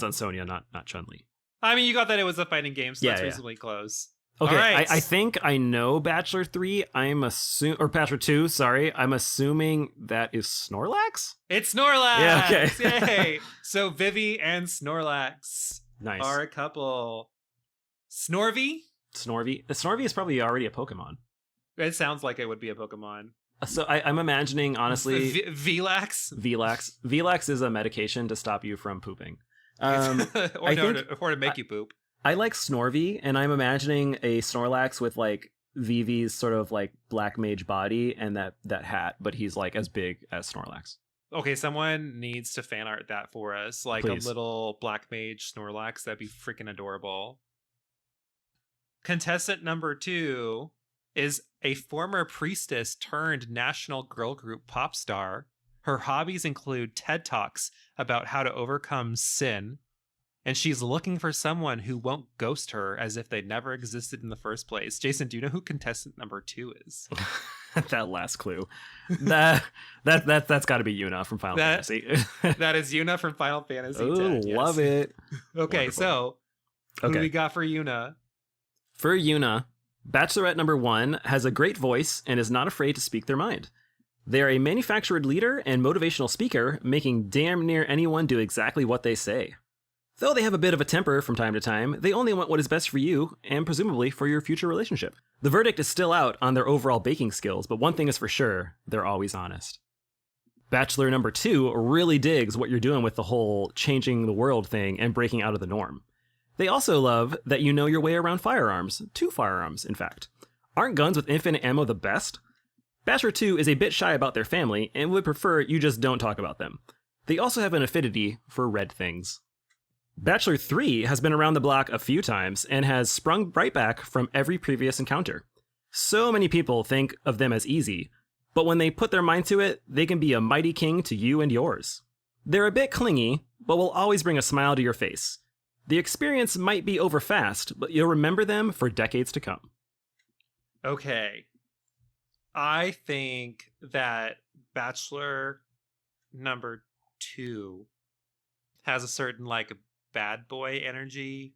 [SPEAKER 1] on Sonya, not Chun-Li.
[SPEAKER 2] I mean, you got that it was a fighting game, so that's reasonably close.
[SPEAKER 1] Okay,
[SPEAKER 2] right.
[SPEAKER 1] I think I know Bachelor 3. Or Bachelor 2, sorry. I'm assuming that is Snorlax?
[SPEAKER 2] It's Snorlax!
[SPEAKER 1] Yeah, okay.
[SPEAKER 2] Yay! So Vivi and Snorlax are a couple. Snorvy?
[SPEAKER 1] Snorvy is probably already a Pokemon.
[SPEAKER 2] It sounds like it would be a Pokemon.
[SPEAKER 1] So I'm imagining, honestly...
[SPEAKER 2] Velax?
[SPEAKER 1] Velax is a medication to stop you from pooping.
[SPEAKER 2] Or to make you poop.
[SPEAKER 1] I like Snorvy, and I'm imagining a Snorlax with like Vivi's sort of like black mage body and that hat, but he's like as big as Snorlax.
[SPEAKER 2] Okay, someone needs to fan art that for us, like Please. A little black mage Snorlax. That'd be freaking adorable. Contestant number 2 is a former priestess turned national girl group pop star. Her hobbies include TED Talks about how to overcome sin. And she's looking for someone who won't ghost her as if they never existed in the first place. Jason, do you know who contestant number 2 is?
[SPEAKER 1] That last clue. That's got to be Yuna from Final Fantasy.
[SPEAKER 2] That is Yuna from Final Fantasy X.
[SPEAKER 1] Oh,
[SPEAKER 2] yes.
[SPEAKER 1] Love it.
[SPEAKER 2] Okay,
[SPEAKER 1] Wonderful.
[SPEAKER 2] So who do we got for Yuna?
[SPEAKER 1] For Yuna, Bachelorette number 1 has a great voice and is not afraid to speak their mind. They are a manufactured leader and motivational speaker, making damn near anyone do exactly what they say. Though they have a bit of a temper from time to time, they only want what is best for you and presumably for your future relationship. The verdict is still out on their overall baking skills, but one thing is for sure, they're always honest. Bachelor number 2 really digs what you're doing with the whole changing the world thing and breaking out of the norm. They also love that you know your way around firearms, 2 firearms, in fact. Aren't guns with infinite ammo the best? Bachelor 2 is a bit shy about their family and would prefer you just don't talk about them. They also have an affinity for red things. Bachelor 3 has been around the block a few times and has sprung right back from every previous encounter. So many people think of them as easy, but when they put their mind to it, they can be a mighty king to you and yours. They're a bit clingy, but will always bring a smile to your face. The experience might be over fast, but you'll remember them for decades to come.
[SPEAKER 2] Okay. I think that Bachelor number 2 has a certain like bad boy energy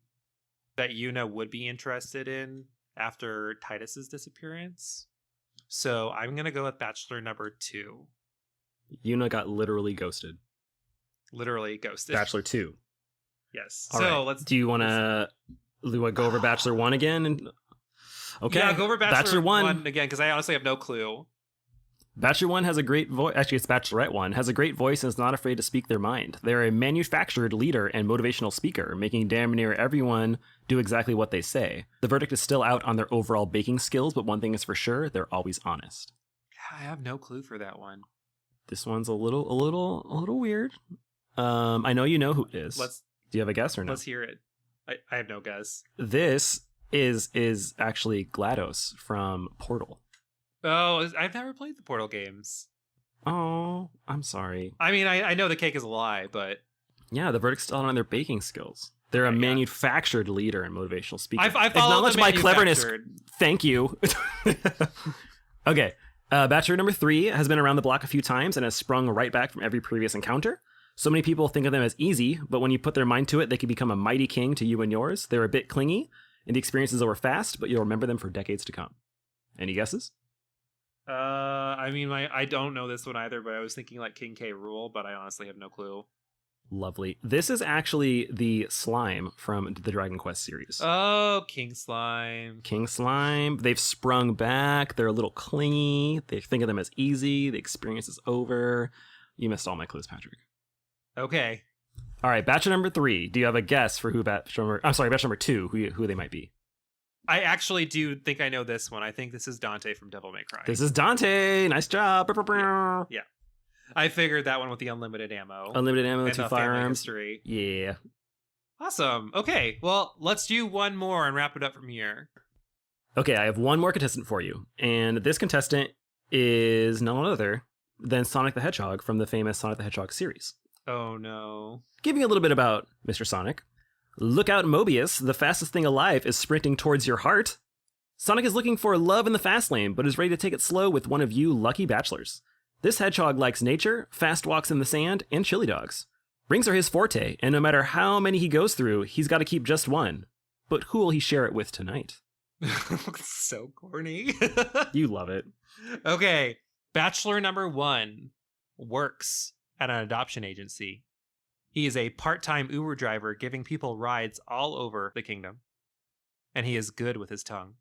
[SPEAKER 2] that Yuna would be interested in after Titus's disappearance. So I'm going to go with Bachelor number 2.
[SPEAKER 1] Yuna got literally ghosted.
[SPEAKER 2] Literally ghosted.
[SPEAKER 1] Bachelor 2.
[SPEAKER 2] Yes.
[SPEAKER 1] All
[SPEAKER 2] so
[SPEAKER 1] right.
[SPEAKER 2] let's...
[SPEAKER 1] Do you want to go over Bachelor 1 again? Okay.
[SPEAKER 2] Yeah, go over Bachelor 1 again, because I honestly have no clue.
[SPEAKER 1] Bachelor 1 has a great voice. Actually, it's Bachelorette 1. Has a great voice and is not afraid to speak their mind. They're a manufactured leader and motivational speaker, making damn near everyone do exactly what they say. The verdict is still out on their overall baking skills, but one thing is for sure, they're always honest.
[SPEAKER 2] I have no clue for that one.
[SPEAKER 1] This one's a little weird. I know you know who it is. Do you have a guess or no?
[SPEAKER 2] Let's hear it. I have no guess.
[SPEAKER 1] This is actually GLaDOS from Portal.
[SPEAKER 2] Oh, I've never played the Portal games.
[SPEAKER 1] Oh, I'm sorry.
[SPEAKER 2] I mean, I know the cake is a lie, but...
[SPEAKER 1] Yeah, the verdict's still on their baking skills. They're a manufactured leader and motivational speaker.
[SPEAKER 2] I acknowledge
[SPEAKER 1] my cleverness. Thank you. Okay. Bachelor number 3 has been around the block a few times and has sprung right back from every previous encounter. So many people think of them as easy, but when you put their mind to it, they can become a mighty king to you and yours. They're a bit clingy, and the experience is over fast, but you'll remember them for decades to come. Any guesses?
[SPEAKER 2] I mean, I don't know this one either, but I was thinking like King K. Rool, but I honestly have no clue.
[SPEAKER 1] Lovely. This is actually the slime from the Dragon Quest series.
[SPEAKER 2] Oh, King Slime.
[SPEAKER 1] King Slime. They've sprung back. They're a little clingy. They think of them as easy. The experience is over. You missed all my clues, Patrick.
[SPEAKER 2] Okay.
[SPEAKER 1] All right, bachelor number 3. Do you have a guess for who bachelor number 2, who they might be?
[SPEAKER 2] I actually do think I know this one. I think this is Dante from Devil May Cry.
[SPEAKER 1] This is Dante. Nice job.
[SPEAKER 2] Yeah. I figured that one with the unlimited ammo.
[SPEAKER 1] Unlimited ammo,
[SPEAKER 2] and
[SPEAKER 1] 2 firearms.
[SPEAKER 2] History.
[SPEAKER 1] Yeah.
[SPEAKER 2] Awesome. Okay, well, let's do one more and wrap it up from here.
[SPEAKER 1] Okay, I have one more contestant for you. And this contestant is none other than Sonic the Hedgehog from the famous Sonic the Hedgehog series.
[SPEAKER 2] Oh, no.
[SPEAKER 1] Giving you a little bit about Mr. Sonic. Look out, Mobius. The fastest thing alive is sprinting towards your heart. Sonic is looking for love in the fast lane, but is ready to take it slow with one of you lucky bachelors. This hedgehog likes nature, fast walks in the sand, and chili dogs. Rings are his forte, and no matter how many he goes through, he's got to keep just one. But who will he share it with tonight?
[SPEAKER 2] So corny.
[SPEAKER 1] You love it.
[SPEAKER 2] Okay, bachelor number 1 works at an adoption agency. He is a part-time Uber driver giving people rides all over the kingdom. And he is good with his tongue.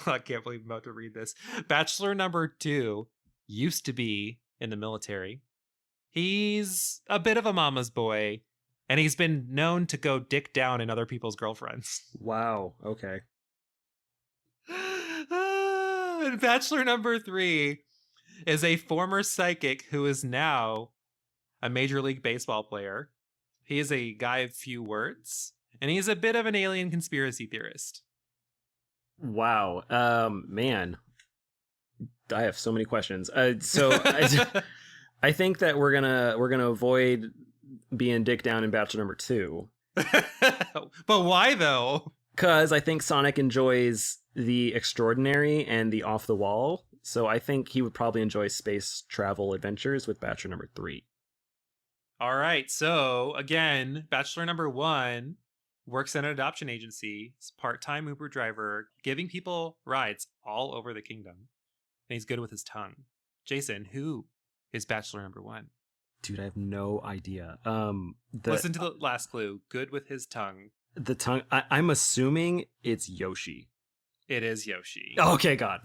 [SPEAKER 2] I can't believe I'm about to read this. Bachelor number 2 used to be in the military. He's a bit of a mama's boy, and he's been known to go dick down in other people's girlfriends.
[SPEAKER 1] Wow. Okay.
[SPEAKER 2] And bachelor number 3 is a former psychic who is now a Major League Baseball player. He is a guy of few words, and he's a bit of an alien conspiracy theorist.
[SPEAKER 1] Wow. Man. I have so many questions. I think that we're gonna avoid being dick down in bachelor number 2.
[SPEAKER 2] But why though?
[SPEAKER 1] Because I think Sonic enjoys the extraordinary and the off the wall. So I think he would probably enjoy space travel adventures with bachelor number 3.
[SPEAKER 2] All right. So again, bachelor number 1 works at an adoption agency. He's a part-time Uber driver, giving people rides all over the kingdom. And he's good with his tongue. Jason, who is bachelor number 1?
[SPEAKER 1] Dude, I have no idea.
[SPEAKER 2] Listen to the last clue. Good with his tongue.
[SPEAKER 1] The tongue. I'm assuming it's Yoshi.
[SPEAKER 2] It is Yoshi.
[SPEAKER 1] Okay, God.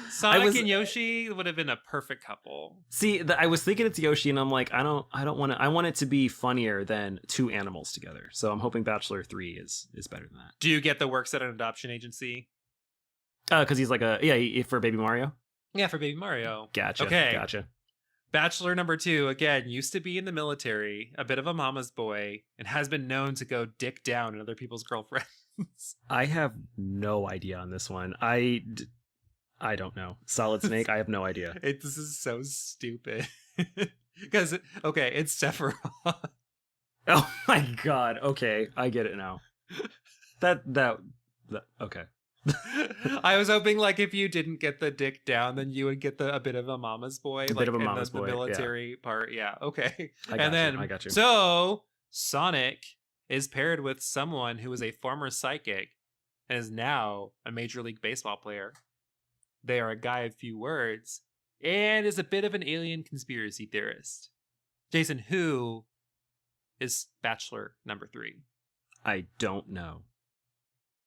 [SPEAKER 2] Sonic and Yoshi would have been a perfect couple.
[SPEAKER 1] See, I was thinking it's Yoshi, and I'm like, I don't want to. I want it to be funnier than 2 animals together. So I'm hoping Bachelor 3 is better than that.
[SPEAKER 2] Do you get the works at an adoption agency?
[SPEAKER 1] Because he's like for Baby Mario.
[SPEAKER 2] Yeah, for Baby Mario.
[SPEAKER 1] Gotcha.
[SPEAKER 2] Okay.
[SPEAKER 1] Gotcha.
[SPEAKER 2] Bachelor number 2, again, used to be in the military, a bit of a mama's boy, and has been known to go dick down in other people's girlfriends.
[SPEAKER 1] I have no idea on this one. I don't know. Solid Snake, I have no idea.
[SPEAKER 2] This is so stupid. Because, okay, it's Sephiroth.
[SPEAKER 1] Oh my God. Okay, I get it now. That okay.
[SPEAKER 2] I was hoping, like, if you didn't get the dick down, then you would get a bit of a mama's boy.
[SPEAKER 1] A bit of a mama's boy,
[SPEAKER 2] the military part. Yeah, okay.
[SPEAKER 1] I got you.
[SPEAKER 2] So, Sonic is paired with someone who is a former psychic and is now a Major League Baseball player. They are a guy of few words and is a bit of an alien conspiracy theorist. Jason, who is bachelor number 3?
[SPEAKER 1] I don't know.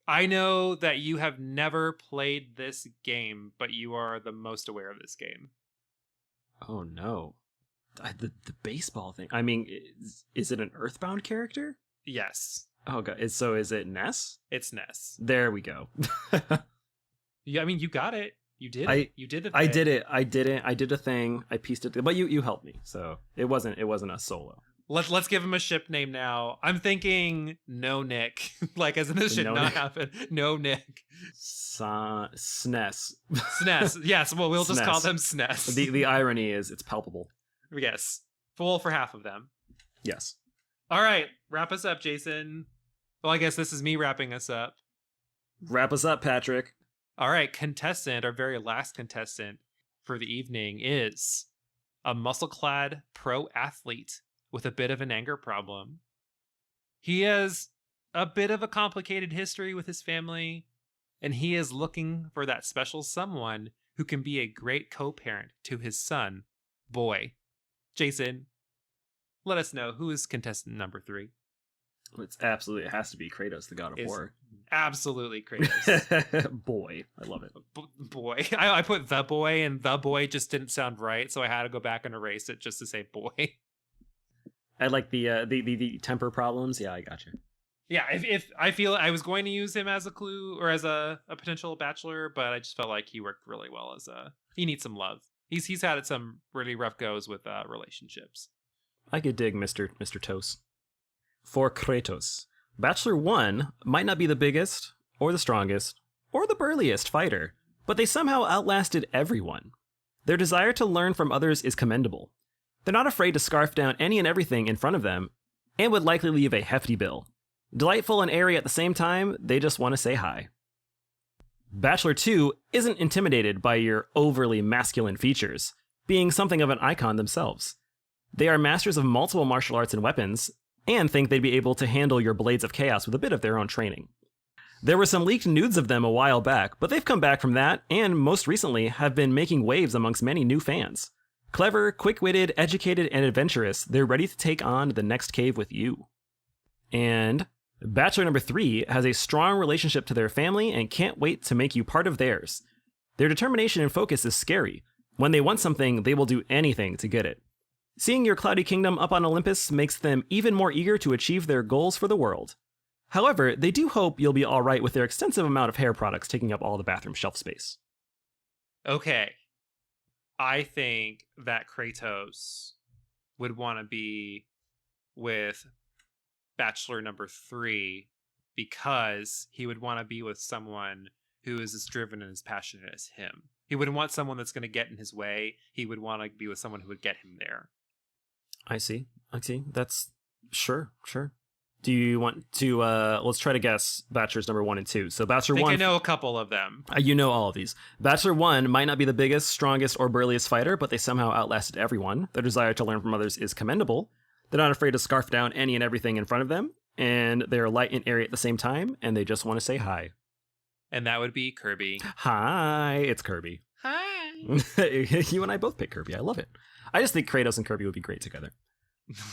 [SPEAKER 2] I know that you have never played this game, but you are the most aware of this game.
[SPEAKER 1] Oh no. The baseball thing. I mean, is it an Earthbound character?
[SPEAKER 2] Yes.
[SPEAKER 1] Oh God. So is it Ness?
[SPEAKER 2] It's Ness.
[SPEAKER 1] There we go.
[SPEAKER 2] Yeah, I mean, you got it. You did it. You did the thing.
[SPEAKER 1] I did it. I did a thing. I pieced it. But you helped me. So it wasn't a solo.
[SPEAKER 2] Let's give him a ship name now. I'm thinking No Nick. Like, as in this should not happen. No Nick.
[SPEAKER 1] SNES.
[SPEAKER 2] SNES. Yes, well, we'll just call them SNES.
[SPEAKER 1] The irony is it's palpable.
[SPEAKER 2] Yes. Full for half of them.
[SPEAKER 1] Yes.
[SPEAKER 2] All right. Wrap us up, Jason. Well, I guess this is me wrapping us up.
[SPEAKER 1] Wrap us up, Patrick.
[SPEAKER 2] All right. Contestant, our very last contestant for the evening is a muscle-clad pro athlete with a bit of an anger problem. He has a bit of a complicated history with his family, and he is looking for that special someone who can be a great co-parent to his son, Boy. Jason, let us know, who is contestant number 3?
[SPEAKER 1] It has to be Kratos, the God of War.
[SPEAKER 2] Absolutely Kratos.
[SPEAKER 1] Boy, I love it.
[SPEAKER 2] Boy. I put the boy, and the boy just didn't sound right, so I had to go back and erase it just to say boy.
[SPEAKER 1] I like the temper problems. Yeah, I got you.
[SPEAKER 2] Yeah, if I feel I was going to use him as a clue or as a potential bachelor, but I just felt like he worked really well as he needs some love. He's had some really rough goes with relationships.
[SPEAKER 1] I could dig Mr. Toast. For Kratos, Bachelor 1 might not be the biggest, or the strongest, or the burliest fighter, but they somehow outlasted everyone. Their desire to learn from others is commendable. They're not afraid to scarf down any and everything in front of them, and would likely leave a hefty bill. Delightful and airy at the same time, they just want to say hi. Bachelor 2 isn't intimidated by your overly masculine features, being something of an icon themselves. They are masters of multiple martial arts and weapons, and think they'd be able to handle your blades of chaos with a bit of their own training. There were some leaked nudes of them a while back, but they've come back from that, and most recently have been making waves amongst many new fans. Clever, quick-witted, educated, and adventurous, they're ready to take on the next cave with you. And Bachelor number 3 has a strong relationship to their family and can't wait to make you part of theirs. Their determination and focus is scary. When they want something, they will do anything to get it. Seeing your cloudy kingdom up on Olympus makes them even more eager to achieve their goals for the world. However, they do hope you'll be alright with their extensive amount of hair products taking up all the bathroom shelf space.
[SPEAKER 2] Okay. I think that Kratos would want to be with Bachelor number 3 because he would want to be with someone who is as driven and as passionate as him. He wouldn't want someone that's going to get in his way. He would want to be with someone who would get him there.
[SPEAKER 1] I see. That's sure. Do you want to, let's try to guess Bachelors number 1 and 2. So Bachelor 1...
[SPEAKER 2] I know a couple of them.
[SPEAKER 1] You know all of these. Bachelor 1 might not be the biggest, strongest, or burliest fighter, but they somehow outlasted everyone. Their desire to learn from others is commendable. They're not afraid to scarf down any and everything in front of them, and they're light and airy at the same time, and they just want to say hi.
[SPEAKER 2] And that would be Kirby.
[SPEAKER 1] Hi, it's Kirby.
[SPEAKER 2] Hi.
[SPEAKER 1] You and I both pick Kirby. I love it. I just think Kratos and Kirby would be great together.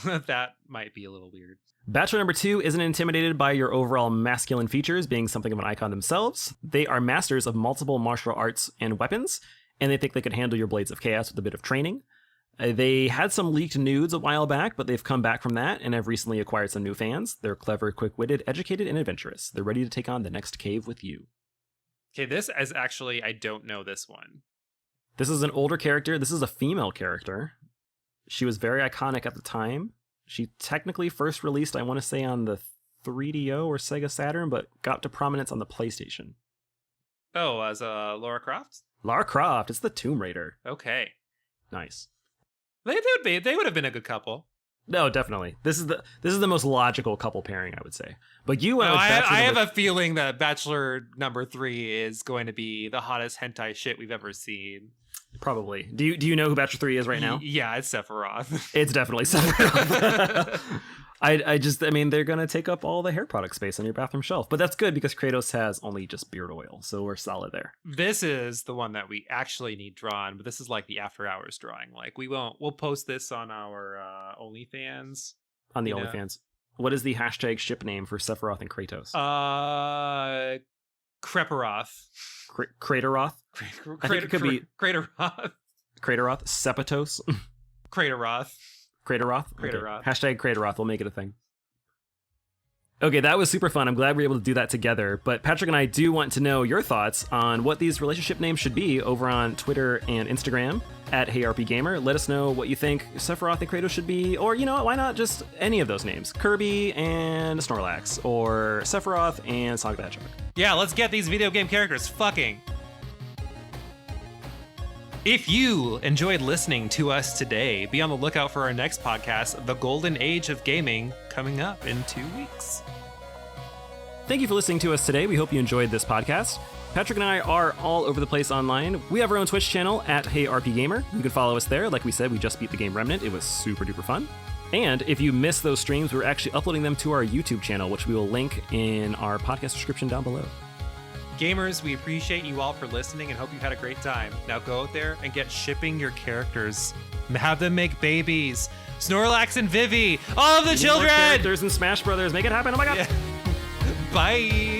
[SPEAKER 2] That might be a little weird.
[SPEAKER 1] Bachelor number 2 isn't intimidated by your overall masculine features being something of an icon themselves. They are masters of multiple martial arts and weapons, and they think they could handle your blades of chaos with a bit of training. They had some leaked nudes a while back, but they've come back from that and have recently acquired some new fans. They're clever, quick-witted, educated, and adventurous. They're ready to take on the next cave with you.
[SPEAKER 2] Okay, this is actually, I don't know this one.
[SPEAKER 1] This is an older character. This is a female character. She was very iconic at the time. She technically first released, I want to say, on the 3DO or Sega Saturn, but got to prominence on the PlayStation.
[SPEAKER 2] Oh, as Lara Croft?
[SPEAKER 1] Lara Croft. It's the Tomb Raider.
[SPEAKER 2] Okay.
[SPEAKER 1] Nice.
[SPEAKER 2] They would have been a good couple.
[SPEAKER 1] No, definitely. This is the most logical couple pairing, I would say. But you,
[SPEAKER 2] I have a feeling that Bachelor number 3 is going to be the hottest hentai shit we've ever seen.
[SPEAKER 1] Probably. Do you know who Bachelor 3 is right now?
[SPEAKER 2] Yeah, it's Sephiroth.
[SPEAKER 1] It's definitely Sephiroth. I mean, they're going to take up all the hair product space on your bathroom shelf. But that's good because Kratos has only just beard oil, so we're solid there.
[SPEAKER 2] This is the one that we actually need drawn, but this is like the after hours drawing. Like we'll post this on our OnlyFans.
[SPEAKER 1] On the OnlyFans. What is the hashtag ship name for Sephiroth and Kratos?
[SPEAKER 2] Creperoth.
[SPEAKER 1] Crateroth? I think it could be
[SPEAKER 2] Crateroth.
[SPEAKER 1] Crateroth? Sepatos?
[SPEAKER 2] Crateroth.
[SPEAKER 1] Crateroth?
[SPEAKER 2] Crateroth.
[SPEAKER 1] Okay. Hashtag Crateroth. We'll make it a thing. Okay, that was super fun. I'm glad we were able to do that together. But Patrick and I do want to know your thoughts on what these relationship names should be over on Twitter and Instagram at RPGaymer. Let us know what you think Sephiroth and Kratos should be. Or, you know what, why not just any of those names? Kirby and Snorlax. Or Sephiroth and Sonic the Hedgehog.
[SPEAKER 2] Yeah, let's get these video game characters fucking. If you enjoyed listening to us today, be on the lookout for our next podcast, The Golden Age of Gaming, coming up in 2 weeks.
[SPEAKER 1] Thank you for listening to us today. We hope you enjoyed this podcast. Patrick and I are all over the place online. We have our own Twitch channel at RPGaymer. You can follow us there. Like we said, we just beat the game Remnant. It was super duper fun. And if you missed those streams, we're actually uploading them to our YouTube channel, which we will link in our podcast description down below.
[SPEAKER 2] Gamers, we appreciate you all for listening and hope you had a great time. Now go out there and get shipping your characters. Have them make babies. Snorlax and Vivi, all of the children!
[SPEAKER 1] More characters in Smash Brothers. Make it happen. Oh my god.
[SPEAKER 2] Yeah. Bye.